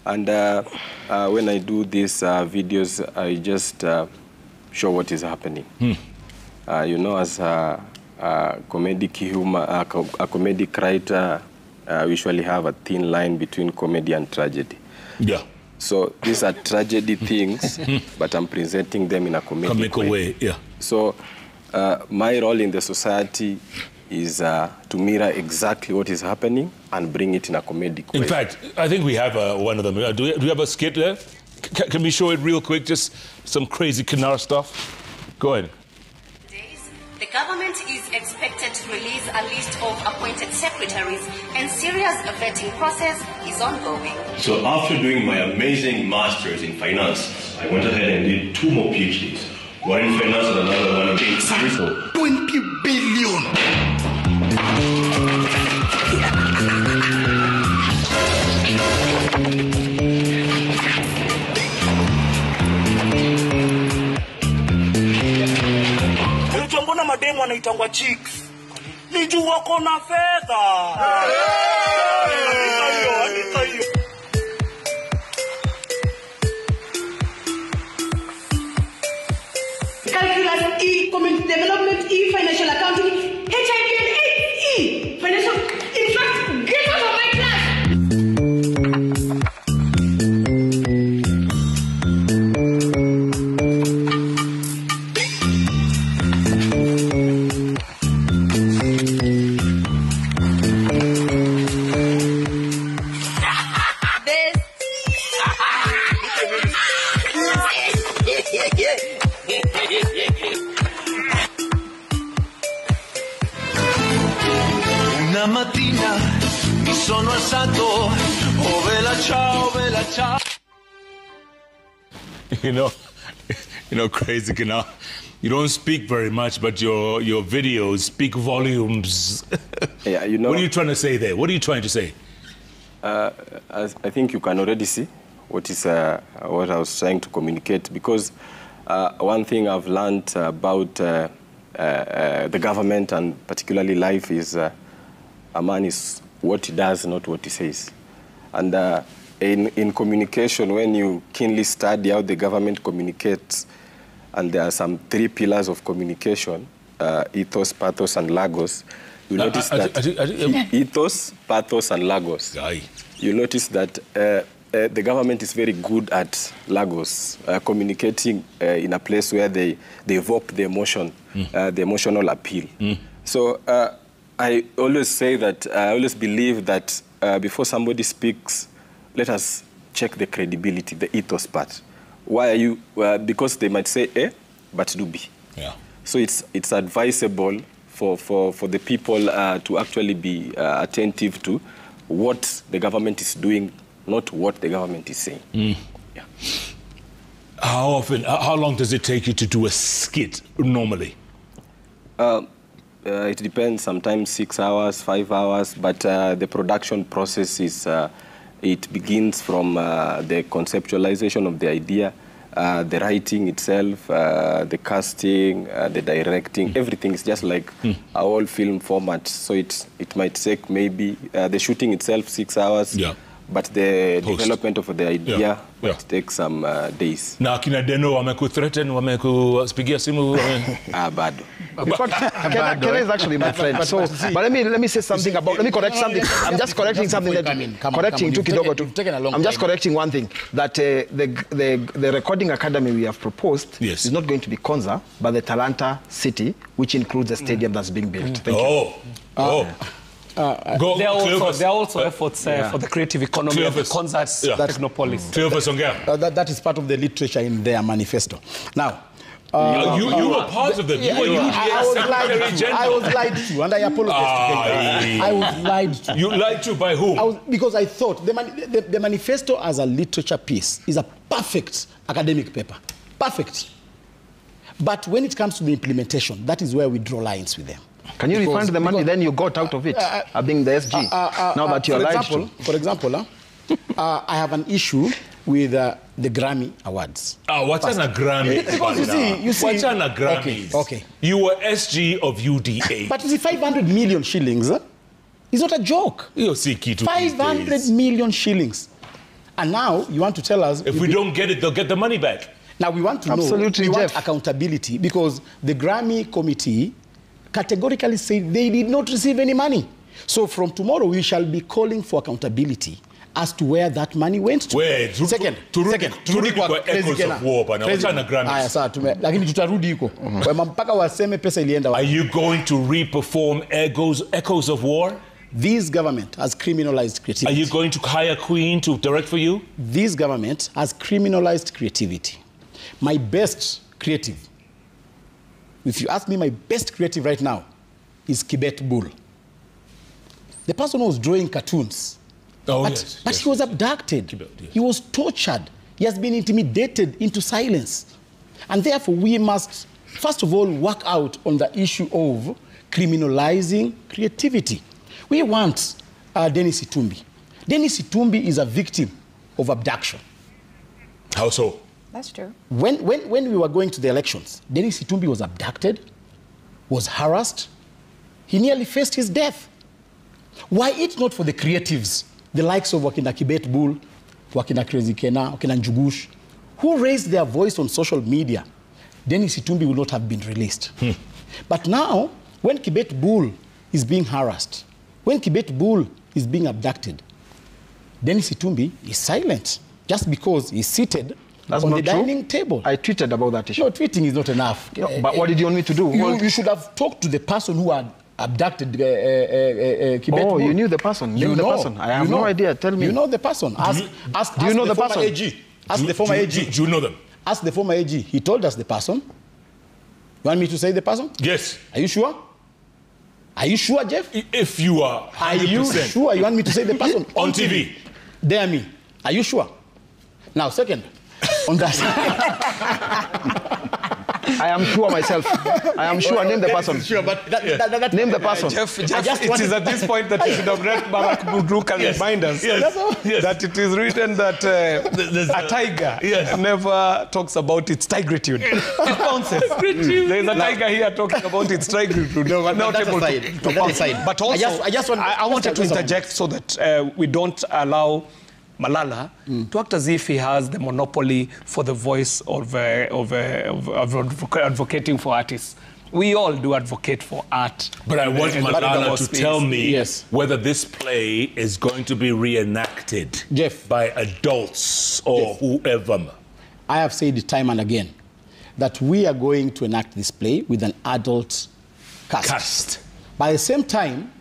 And when I do these videos, I just show what is happening. As a comedic humor, a comedic writer, we usually have a thin line between comedy and tragedy. Yeah. So these are tragedy things, but I'm presenting them in a comedic way. Yeah. So my role in the society is to mirror exactly what is happening and bring it in a comedic way. In fact, I think we have one of them. Do we have a skit there? Can we show it real quick? Just some Crazy Kenao stuff. Go ahead. The government is expected to release a list of appointed secretaries, and serious vetting process is ongoing. So after doing my amazing master's in finance, I went ahead and did 2 more PhDs. One in finance and another one in so 20 billion! Mbona mademu wanaitangwa chicks? Ni juu wako na fedha. Calculus E, community development E, financial accounting, HIV and AIDS E, financial. In fact, get out of my class. sono stato, oh bella ciao. You know, crazy Kana. You don't speak very much, but your videos speak volumes. Yeah, you know. What are you trying to say there? What are you trying to say? I think you can already see what I was trying to communicate, because one thing I've learned about the government, and particularly life, is a man is what he does, not what he says. And in communication, when you keenly study how the government communicates, and there are some 3 pillars of communication, ethos, pathos, and lagos, you notice that ethos, pathos, and lagos. You notice that the government is very good at lagos, communicating in a place where they evoke the emotion, the emotional appeal. So I always say that, I always believe that before somebody speaks, let us check the credibility, the ethos part. Why are you? Because they might say A, but do B. Yeah. So it's advisable for the people to actually be attentive to what the government is doing, not what the government is saying. Yeah. How long does it take you to do a skit normally? It depends. Sometimes 6 hours, 5 hours, but the production process is. It begins from the conceptualization of the idea, the writing itself, the casting, the directing. Everything is just like a whole film format. So it might take maybe the shooting itself 6 hours, but the development of the idea might take some days. Na kina Deno wamekuthreaten, wamekupigia simu? Bado. In fact, Kena is actually my friend. But let me say something about. Let me correct something. I'm just correcting something I'm just correcting one thing, that the Recording Academy we have proposed is not going to be Konza, but the Talanta City, which includes the stadium that's being built. Thank you. There are also efforts for the creative economy of the concerts, Technopolis. That is part of the literature in their manifesto. Now, you were part of them. I was lied to, and I apologize. I was lied to. You lied to by whom? Because I thought the manifesto as a literature piece is a perfect academic paper. Perfect. But when it comes to the implementation, that is where we draw lines with them. Can you refund the money then you got out of it, being the SG, now that you're lied to? For example, I have an issue with the Grammy Awards. What's an Grammy? Because you see, what's an Grammy? Okay. You were SG of UDA. But you see, 500 million shillings is not a joke. 500 million shillings. And now you want to tell us... If we don't get it, they'll get the money back. Now we want to know, we want accountability, because the Grammy committee categorically said they did not receive any money. So from tomorrow, we shall be calling for accountability as to where that money went to. Wait, second. Turudi kwa echoes of war, bana. Wachana Grammys. Aya, sawa, lakini tutarudi huko. Mpaka waseme pesa ilienda. Are you going to re-perform echoes of war? This government has criminalized creativity. Are you going to hire Queen to direct for you? This government has criminalized creativity. My best creative, if you ask me, my best creative right now is Kibet Bull. The person who was drawing cartoons. But he was abducted. He was tortured. He has been intimidated into silence. And therefore, we must, first of all, work out on the issue of criminalizing creativity. We want Dennis Itumbi. Dennis Itumbi is a victim of abduction. How so? That's true. When we were going to the elections, Dennis Itumbi was abducted, was harassed. He nearly faced his death. Why it not for the creatives, the likes of Wakina Kibet Bull, Wakina Crazy Kena, Wakina Njugush, who raised their voice on social media? Dennis Itumbi would not have been released. But now, when Kibet Bull is being harassed, when Kibet Bull is being abducted, Dennis Itumbi is silent just because he's seated on the dining table. I tweeted about that issue. No, tweeting is not enough. But what did you want me to do? You should have talked to the person who had abducted Kibet Bull. You knew the person. You know the person. I have no idea. Tell me. You know the person. Do you know the person? Ask the former AG. Do you know them? Ask the former AG. He told us the person. You want me to say the person? Yes. Are you sure? Are you sure, Jeff? If you are 100%. Are you sure you want me to say the person? On TV. Dare me. Are you sure? Now, second, on that. I am sure myself. I am sure. Name the person. Sure, but name the person. Jeff, it is at this point that you should have read Barack Budruk and remind us that it is written that a tiger never talks about its tigritude. It bounces. There is a tiger here talking about its tigritude. Not able to bounce. But also, I wanted to interject so that we don't allow Malala to act as if he has the monopoly for the voice of advocating for artists. We all do advocate for art. But I want Malala to tell me whether this play is going to be reenacted by adults or whoever. I have said it time and again that we are going to enact this play with an adult cast. By the same time,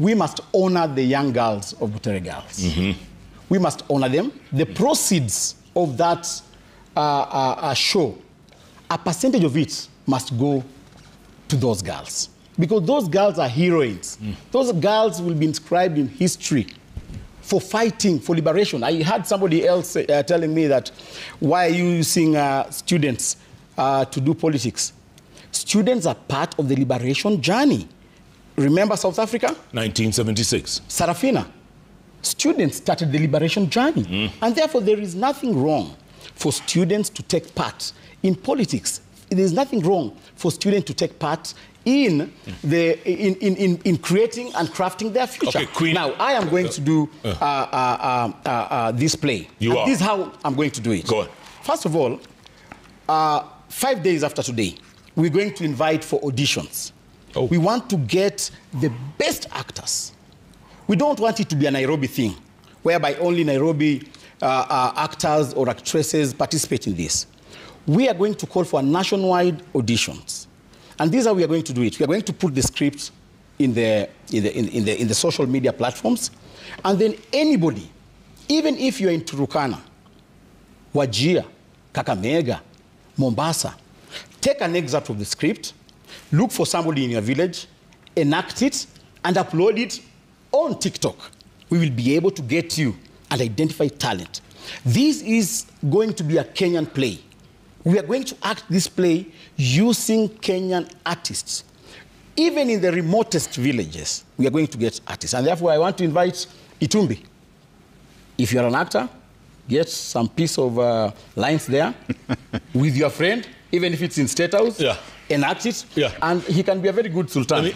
we must honor the young girls of Butere Girls. We must honor them. The proceeds of that show, a percentage of it must go to those girls. Because those girls are heroines. Those girls will be inscribed in history for fighting for liberation. I heard somebody else telling me that, why are you using students to do politics? Students are part of the liberation journey. Remember South Africa? 1976. Sarafina. Students started the liberation journey. And therefore, there is nothing wrong for students to take part in politics. There is nothing wrong for students to take part in in creating and crafting their future. Okay, Queen. Now, I am going to do this play. This is how I'm going to do it. Go on. First of all, 5 days after today, we're going to invite for auditions. We want to get the best actors. We don't want it to be a Nairobi thing, whereby only Nairobi actors or actresses participate in this. We are going to call for nationwide auditions. And this is how we are going to do it. We are going to put the script in the social media platforms. And then anybody, even if you're in Turukana, Wajir, Kakamega, Mombasa, take an excerpt of the script, look for somebody in your village, enact it, and upload it on TikTok. We will be able to get you and identify talent. This is going to be a Kenyan play. We are going to act this play using Kenyan artists. Even in the remotest villages, we are going to get artists. And therefore, I want to invite Itumbi. If you're an actor, get some piece of lines there with your friend, even if it's in State House. Enact it, and he can be a very good sultan.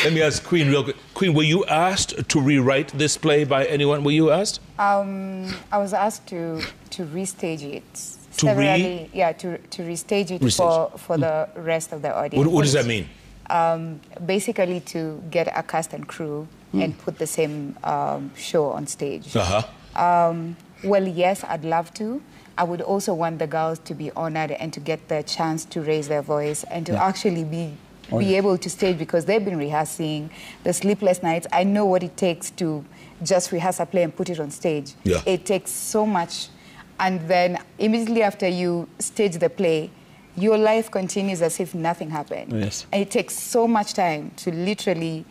Let me ask Queen real quick. Queen, were you asked to rewrite this play by anyone? Were you asked? I was asked to restage it. Severally, to restage it for the rest of the audience. What does that mean? Basically to get a cast and crew and put the same show on stage. Well, yes, I'd love to. I would also want the girls to be honored and to get the chance to raise their voice and to actually be able to stage, because they've been rehearsing the sleepless nights. I know what it takes to just rehearse a play and put it on stage. It takes so much. And then immediately after you stage the play, your life continues as if nothing happened. And it takes so much time to literally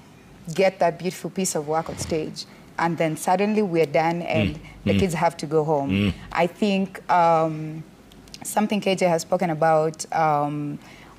get that beautiful piece of work on stage. And then suddenly we're done and the kids have to go home. I think something KJ has spoken about,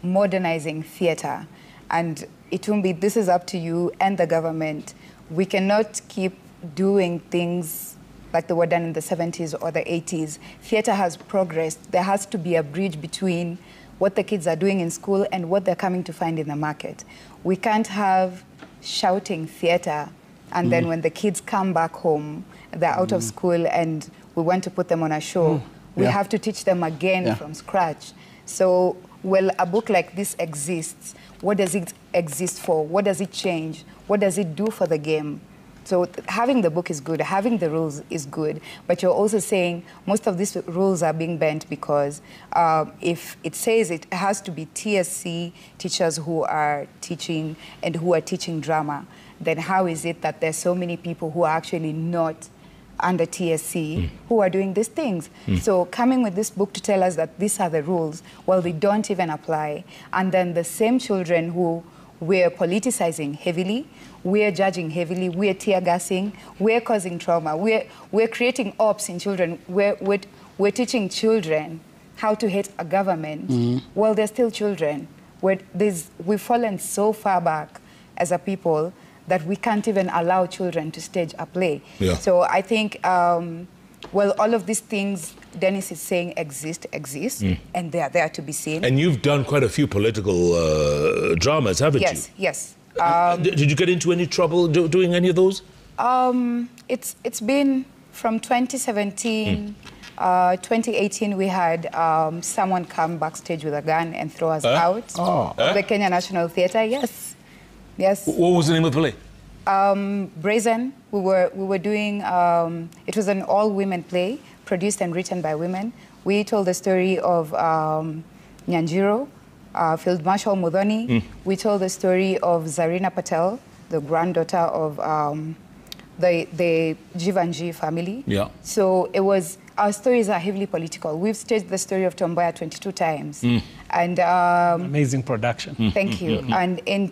modernizing theater. And Itumbi, this is up to you and the government. We cannot keep doing things like they were done in the 70s or the 80s. Theater has progressed. There has to be a bridge between what the kids are doing in school and what they're coming to find in the market. We can't have shouting theater and then when the kids come back home, they're out of school and we want to put them on a show. We have to teach them again from scratch. So, well, a book like this exists. What does it exist for? What does it change? What does it do for the game? So having the book is good, having the rules is good, but you're also saying most of these rules are being bent because if it says it has to be TSC teachers who are teaching and who are teaching drama, then how is it that there's so many people who are actually not under TSC who are doing these things. So coming with this book to tell us that these are the rules, well, they don't even apply. And then the same children who we're politicizing heavily, we're judging heavily, we're tear gassing, we're causing trauma, we're creating ops in children, we're teaching children how to hate a government. Well, they're still children. We've fallen so far back as a people that we can't even allow children to stage a play. Yeah. So I think, well, all of these things Dennis is saying exist, and they are there to be seen. And you've done quite a few political dramas, haven't you? Yes. Did you get into any trouble doing any of those? It's been from 2017, 2018 we had someone come backstage with a gun and throw us out of the Kenya National Theatre. Yes. What was the name of the play? Brazen. We were doing, it was an all-women play, produced and written by women. We told the story of Nyanjiro, Field Marshal Mudhoni. We told the story of Zarina Patel, the granddaughter of the Jivanji family. Yeah. So it was, our stories are heavily political. We've staged the story of Tomboya 22 times. And amazing production. Thank you. And in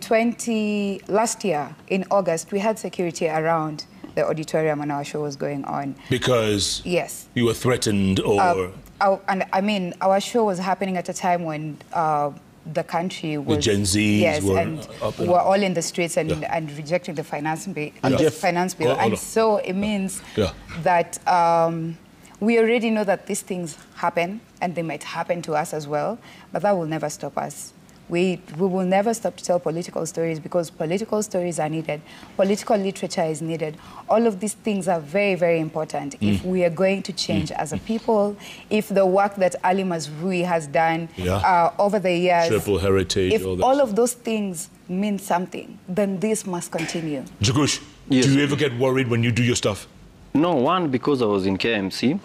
last year, in August, we had security around the auditorium when our show was going on. Because yes, you were threatened or... and I mean, our show was happening at a time when the country was... The Gen Zs were all in the streets and rejecting the finance bill. And so it means that we already know that these things happen, and they might happen to us as well, but that will never stop us. We will never stop to tell political stories, because political stories are needed. Political literature is needed. All of these things are very, very important if we are going to change as a people, if the work that Ali Mazrui has done over the years, triple heritage, if all of those things mean something, then this must continue. Jakush, do you ever get worried when you do your stuff? No, one, because I was in KMC.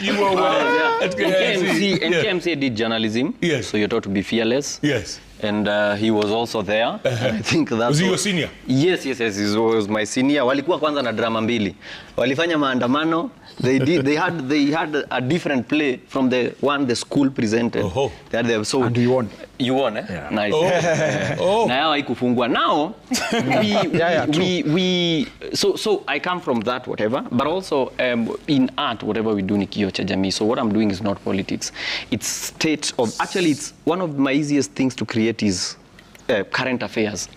You were at KMC. In KMC I did journalism. Yes. So you're taught to be fearless. Yes. And he was also there. I think that was he your senior? Yes, he was my senior. Walikuwa kwanza na drama mbili. Walifanya maandamano. They had a different play from the one the school presented. So and you won. You won, eh? Yeah. Nice. Na yao haikufungwa. Now so I come from that whatever, but also in art whatever we do ni kioo cha jamii. So what I'm doing is not politics. It's state of, actually it's one of my easiest things to create is current affairs.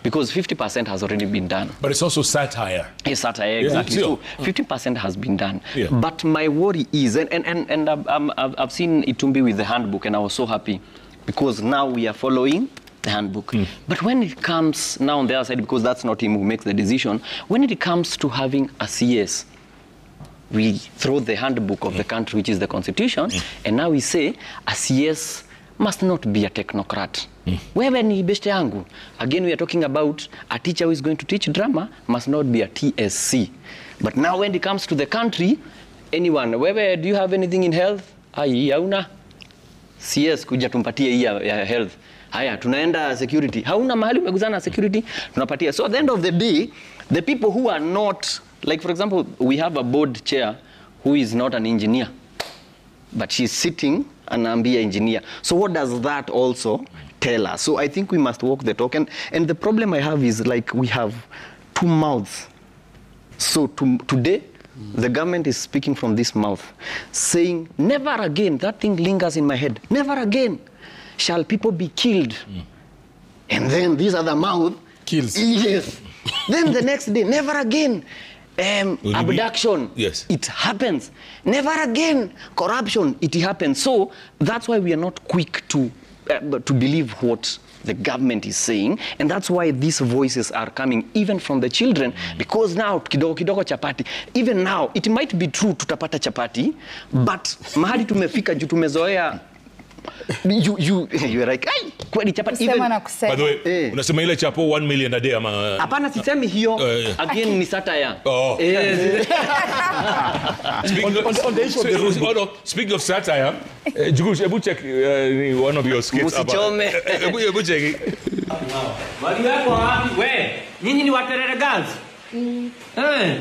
Because 50% has already been done. But it's also satire. Yes, satire, exactly. So 50% has been done. Yeah. But my worry is, and I've seen Itumbi with the handbook, and I was so happy, because now we are following the handbook. But when it comes now on the other side, because that's not him who makes the decision, when it comes to having a CS, we throw the handbook of the country, which is the constitution, and now we say a CS must not be a technocrat. Wewe ni beshte yangu. Again, we are talking about a teacher who is going to teach drama must not be a TSC. But now when it comes to the country, anyone, wewe, do you have anything in health? Ai, hauna. CS kuja tumpatie ya health. Haya, tunaenda security. Hauna mahali umeguzana security, tunapatia. So at the end of the day, the people who are not, like for example, we have a board chair who is not an engineer, but she's sitting an ambia engineer. So what does that also tell us? So I think we must walk the talk. And the problem I have is, like, we have two mouths. So today, the government is speaking from this mouth, saying, never again, that thing lingers in my head, never again shall people be killed. And then this other mouth kills. Yes. Then the next day, never again. Abduction, yes, it happens. Never again corruption, it happens. So that's why we are not quick to believe what the government is saying, and that's why these voices are coming even from the children, because now kidogo kidogo chapati, even now it might be true tutapata chapati, but mahali tumefika juu tumezoea. You're like, hey, kweli chapati even. By the way, unasema ile chapo 1 million a day ama? Hapana, sisemi hiyo. Again ni satire. Speaking of satire, Jugush, ebu check one of your skits about. Ebu check. Wali wako wapi? We, nyinyi ni Waterere girls.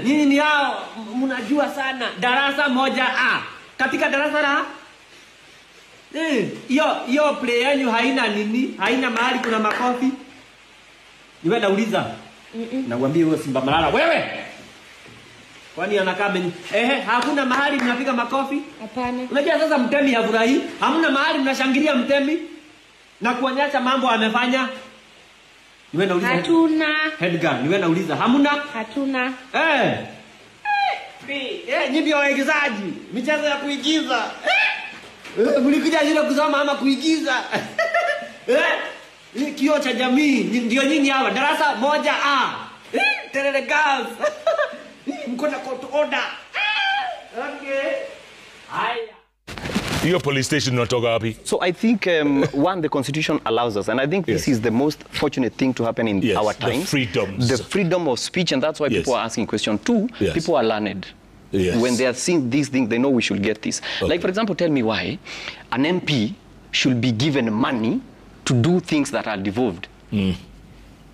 Nyinyi ni hao mnajua sana darasa moja A. Katika darasa la hiyo play yenu haina nini? Haina mahali kuna makofi. Niwe nauliza. Nakwambia wewe Simba Malala wewe. Kwani anakaa meni? Hakuna mahali mnapiga makofi? Hapana. Unajua sasa mtemi hafurahi, hamna mahali mnashangilia mtemi na kuonyesha mambo amefanya. Niwe nauliza. Hatuna. Headgun, niwe nauliza. Hamna? Hatuna. Nyinyi ndio waigizaji. Michezo ya kuigiza. Mlikuja shule kusoma ama kuigiza? Kioo cha jamii ndio nyinyi hawa darasa moja A. Terere girls. Mko na court order. Okay. Haya. Your police station unatoka wapi? So I think one, the constitution allows us, and I think this is the most fortunate thing to happen in our times. The freedom of speech, and that's why people are asking question. Two, people are learned. When they are seeing these things, they know we should get this. Like, for example, tell me why an MP should be given money to do things that are devolved.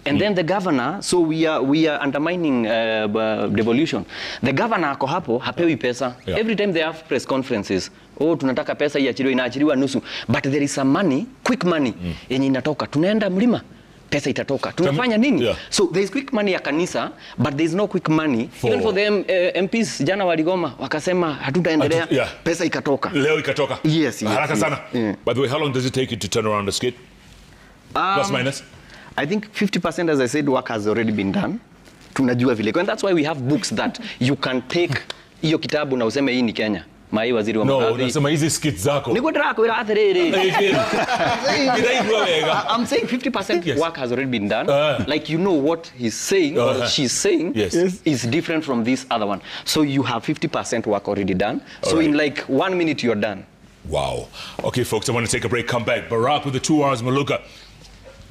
And then the governor, so we are undermining devolution. The governor ako hapo hapewi pesa. Every time they have press conferences, tunataka pesa iachiliwe, inaachiliwa nusu. But there is some money, quick money, yenye inatoka. Tunaenda mlima, pesa itatoka. Tunafanya nini? So there is quick money ya kanisa, but there is no quick money. Even for the MPs, jana waligoma, wakasema hatutaendelea, pesa ikatoka. Leo ikatoka. Yes. Haraka sana. By the way, how long does it take you to turn around the skid? Plus minus? I think 50%, as I said, work has already been done. Tunajua vile. And that's why we have books that you can take hiyo kitabu na useme hii ni Kenya. Mai waziri wa No, unasema hizi skits zako. Niko drako ila aterere. I'm saying 50% work has already been done. Like you know what he's saying or she's saying is different from this other one. So you have 50% work already done. So in like 1 minute you're done. Wow. Okay, folks, I want to take a break. Come back. Barack with the 2 hours Maluka.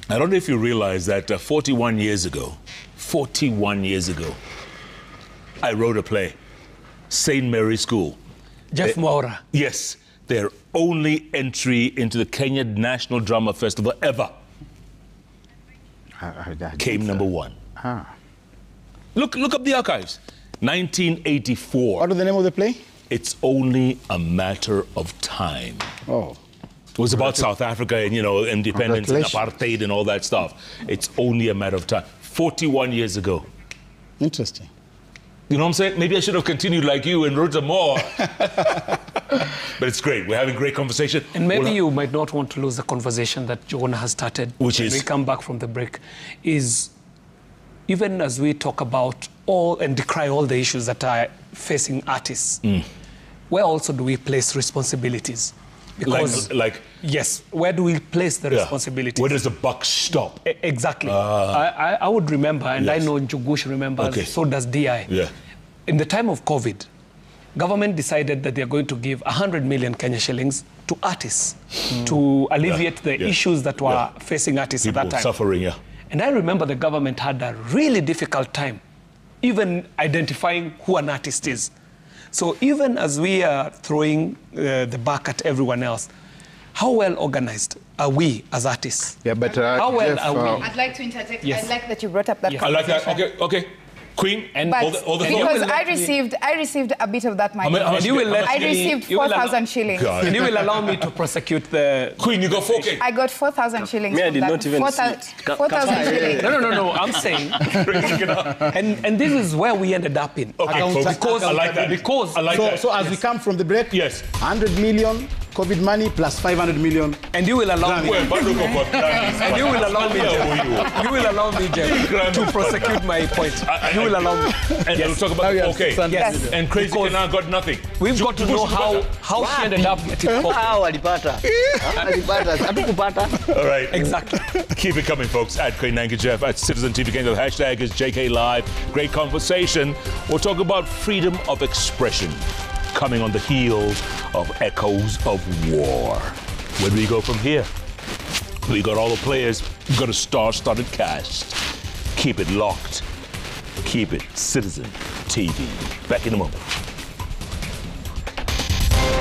I don't know if you realize that 41 years ago, I wrote a play, St. Mary's School. Jeff Mwaura. Yes, their only entry into the Kenya National Drama Festival ever. Came number 1. Look up the archives. 1984. What was the name of the play? It's Only a Matter of Time. It was about South Africa and, you know, independence and apartheid and all that stuff. It's only a matter of time. 41 years ago. Interesting. You know what I'm saying? Maybe I should have continued like you and wrote some more. But it's great. We're having great conversation. And maybe you might not want to lose the conversation that Jonah has started. Which is? When we come back from the break. Is even as we talk about all and decry all the issues that are facing artists, where also do we place responsibilities? Because, yes, where do we place the responsibilities? Where does the buck stop? Exactly. I would remember, and I know Njugush remembers, so does DI. In the time of COVID, government decided that they're going to give 100 million Kenya shillings to artists to alleviate the issues that were facing artists at that time. Suffering, And I remember the government had a really difficult time even identifying who an artist is. So even as we are throwing the back at everyone else, how well organized are we as artists? Yeah, but how well Jeff, are we? I'd like to interject. Yes. I'd like that you brought up that I like that. Okay. Queen, and but all the because I received a bit of that money. And you will let I received 4,000 shillings. And you will allow me to prosecute the... Queen, you got 4K. I got 4,000 shillings. Me, I did not even 4,000 shillings. No. I'm saying... and this is where we ended up in. Okay, because I like that. Because I like that. So as we come from the break, 100 million COVID money plus 500 million. And you will allow me... And you will allow me, Jeff. You will allow me, Jeff, to prosecute my point. You will allow me. And we'll talk about Yes. And Crazy Kana got nothing. We've got to know how she ended up getting alipata. All right. Exactly. Keep it coming, folks. At Queen Nanga Jeff, at Citizen TV Kenya. The hashtag is JKLIVE. Great conversation. We'll talk about freedom of expression coming on the heels of echoes of war. Where do we go from here? We got all the players. We've got a star-studded cast. Keep it locked. Keep it Citizen TV. Back in a moment.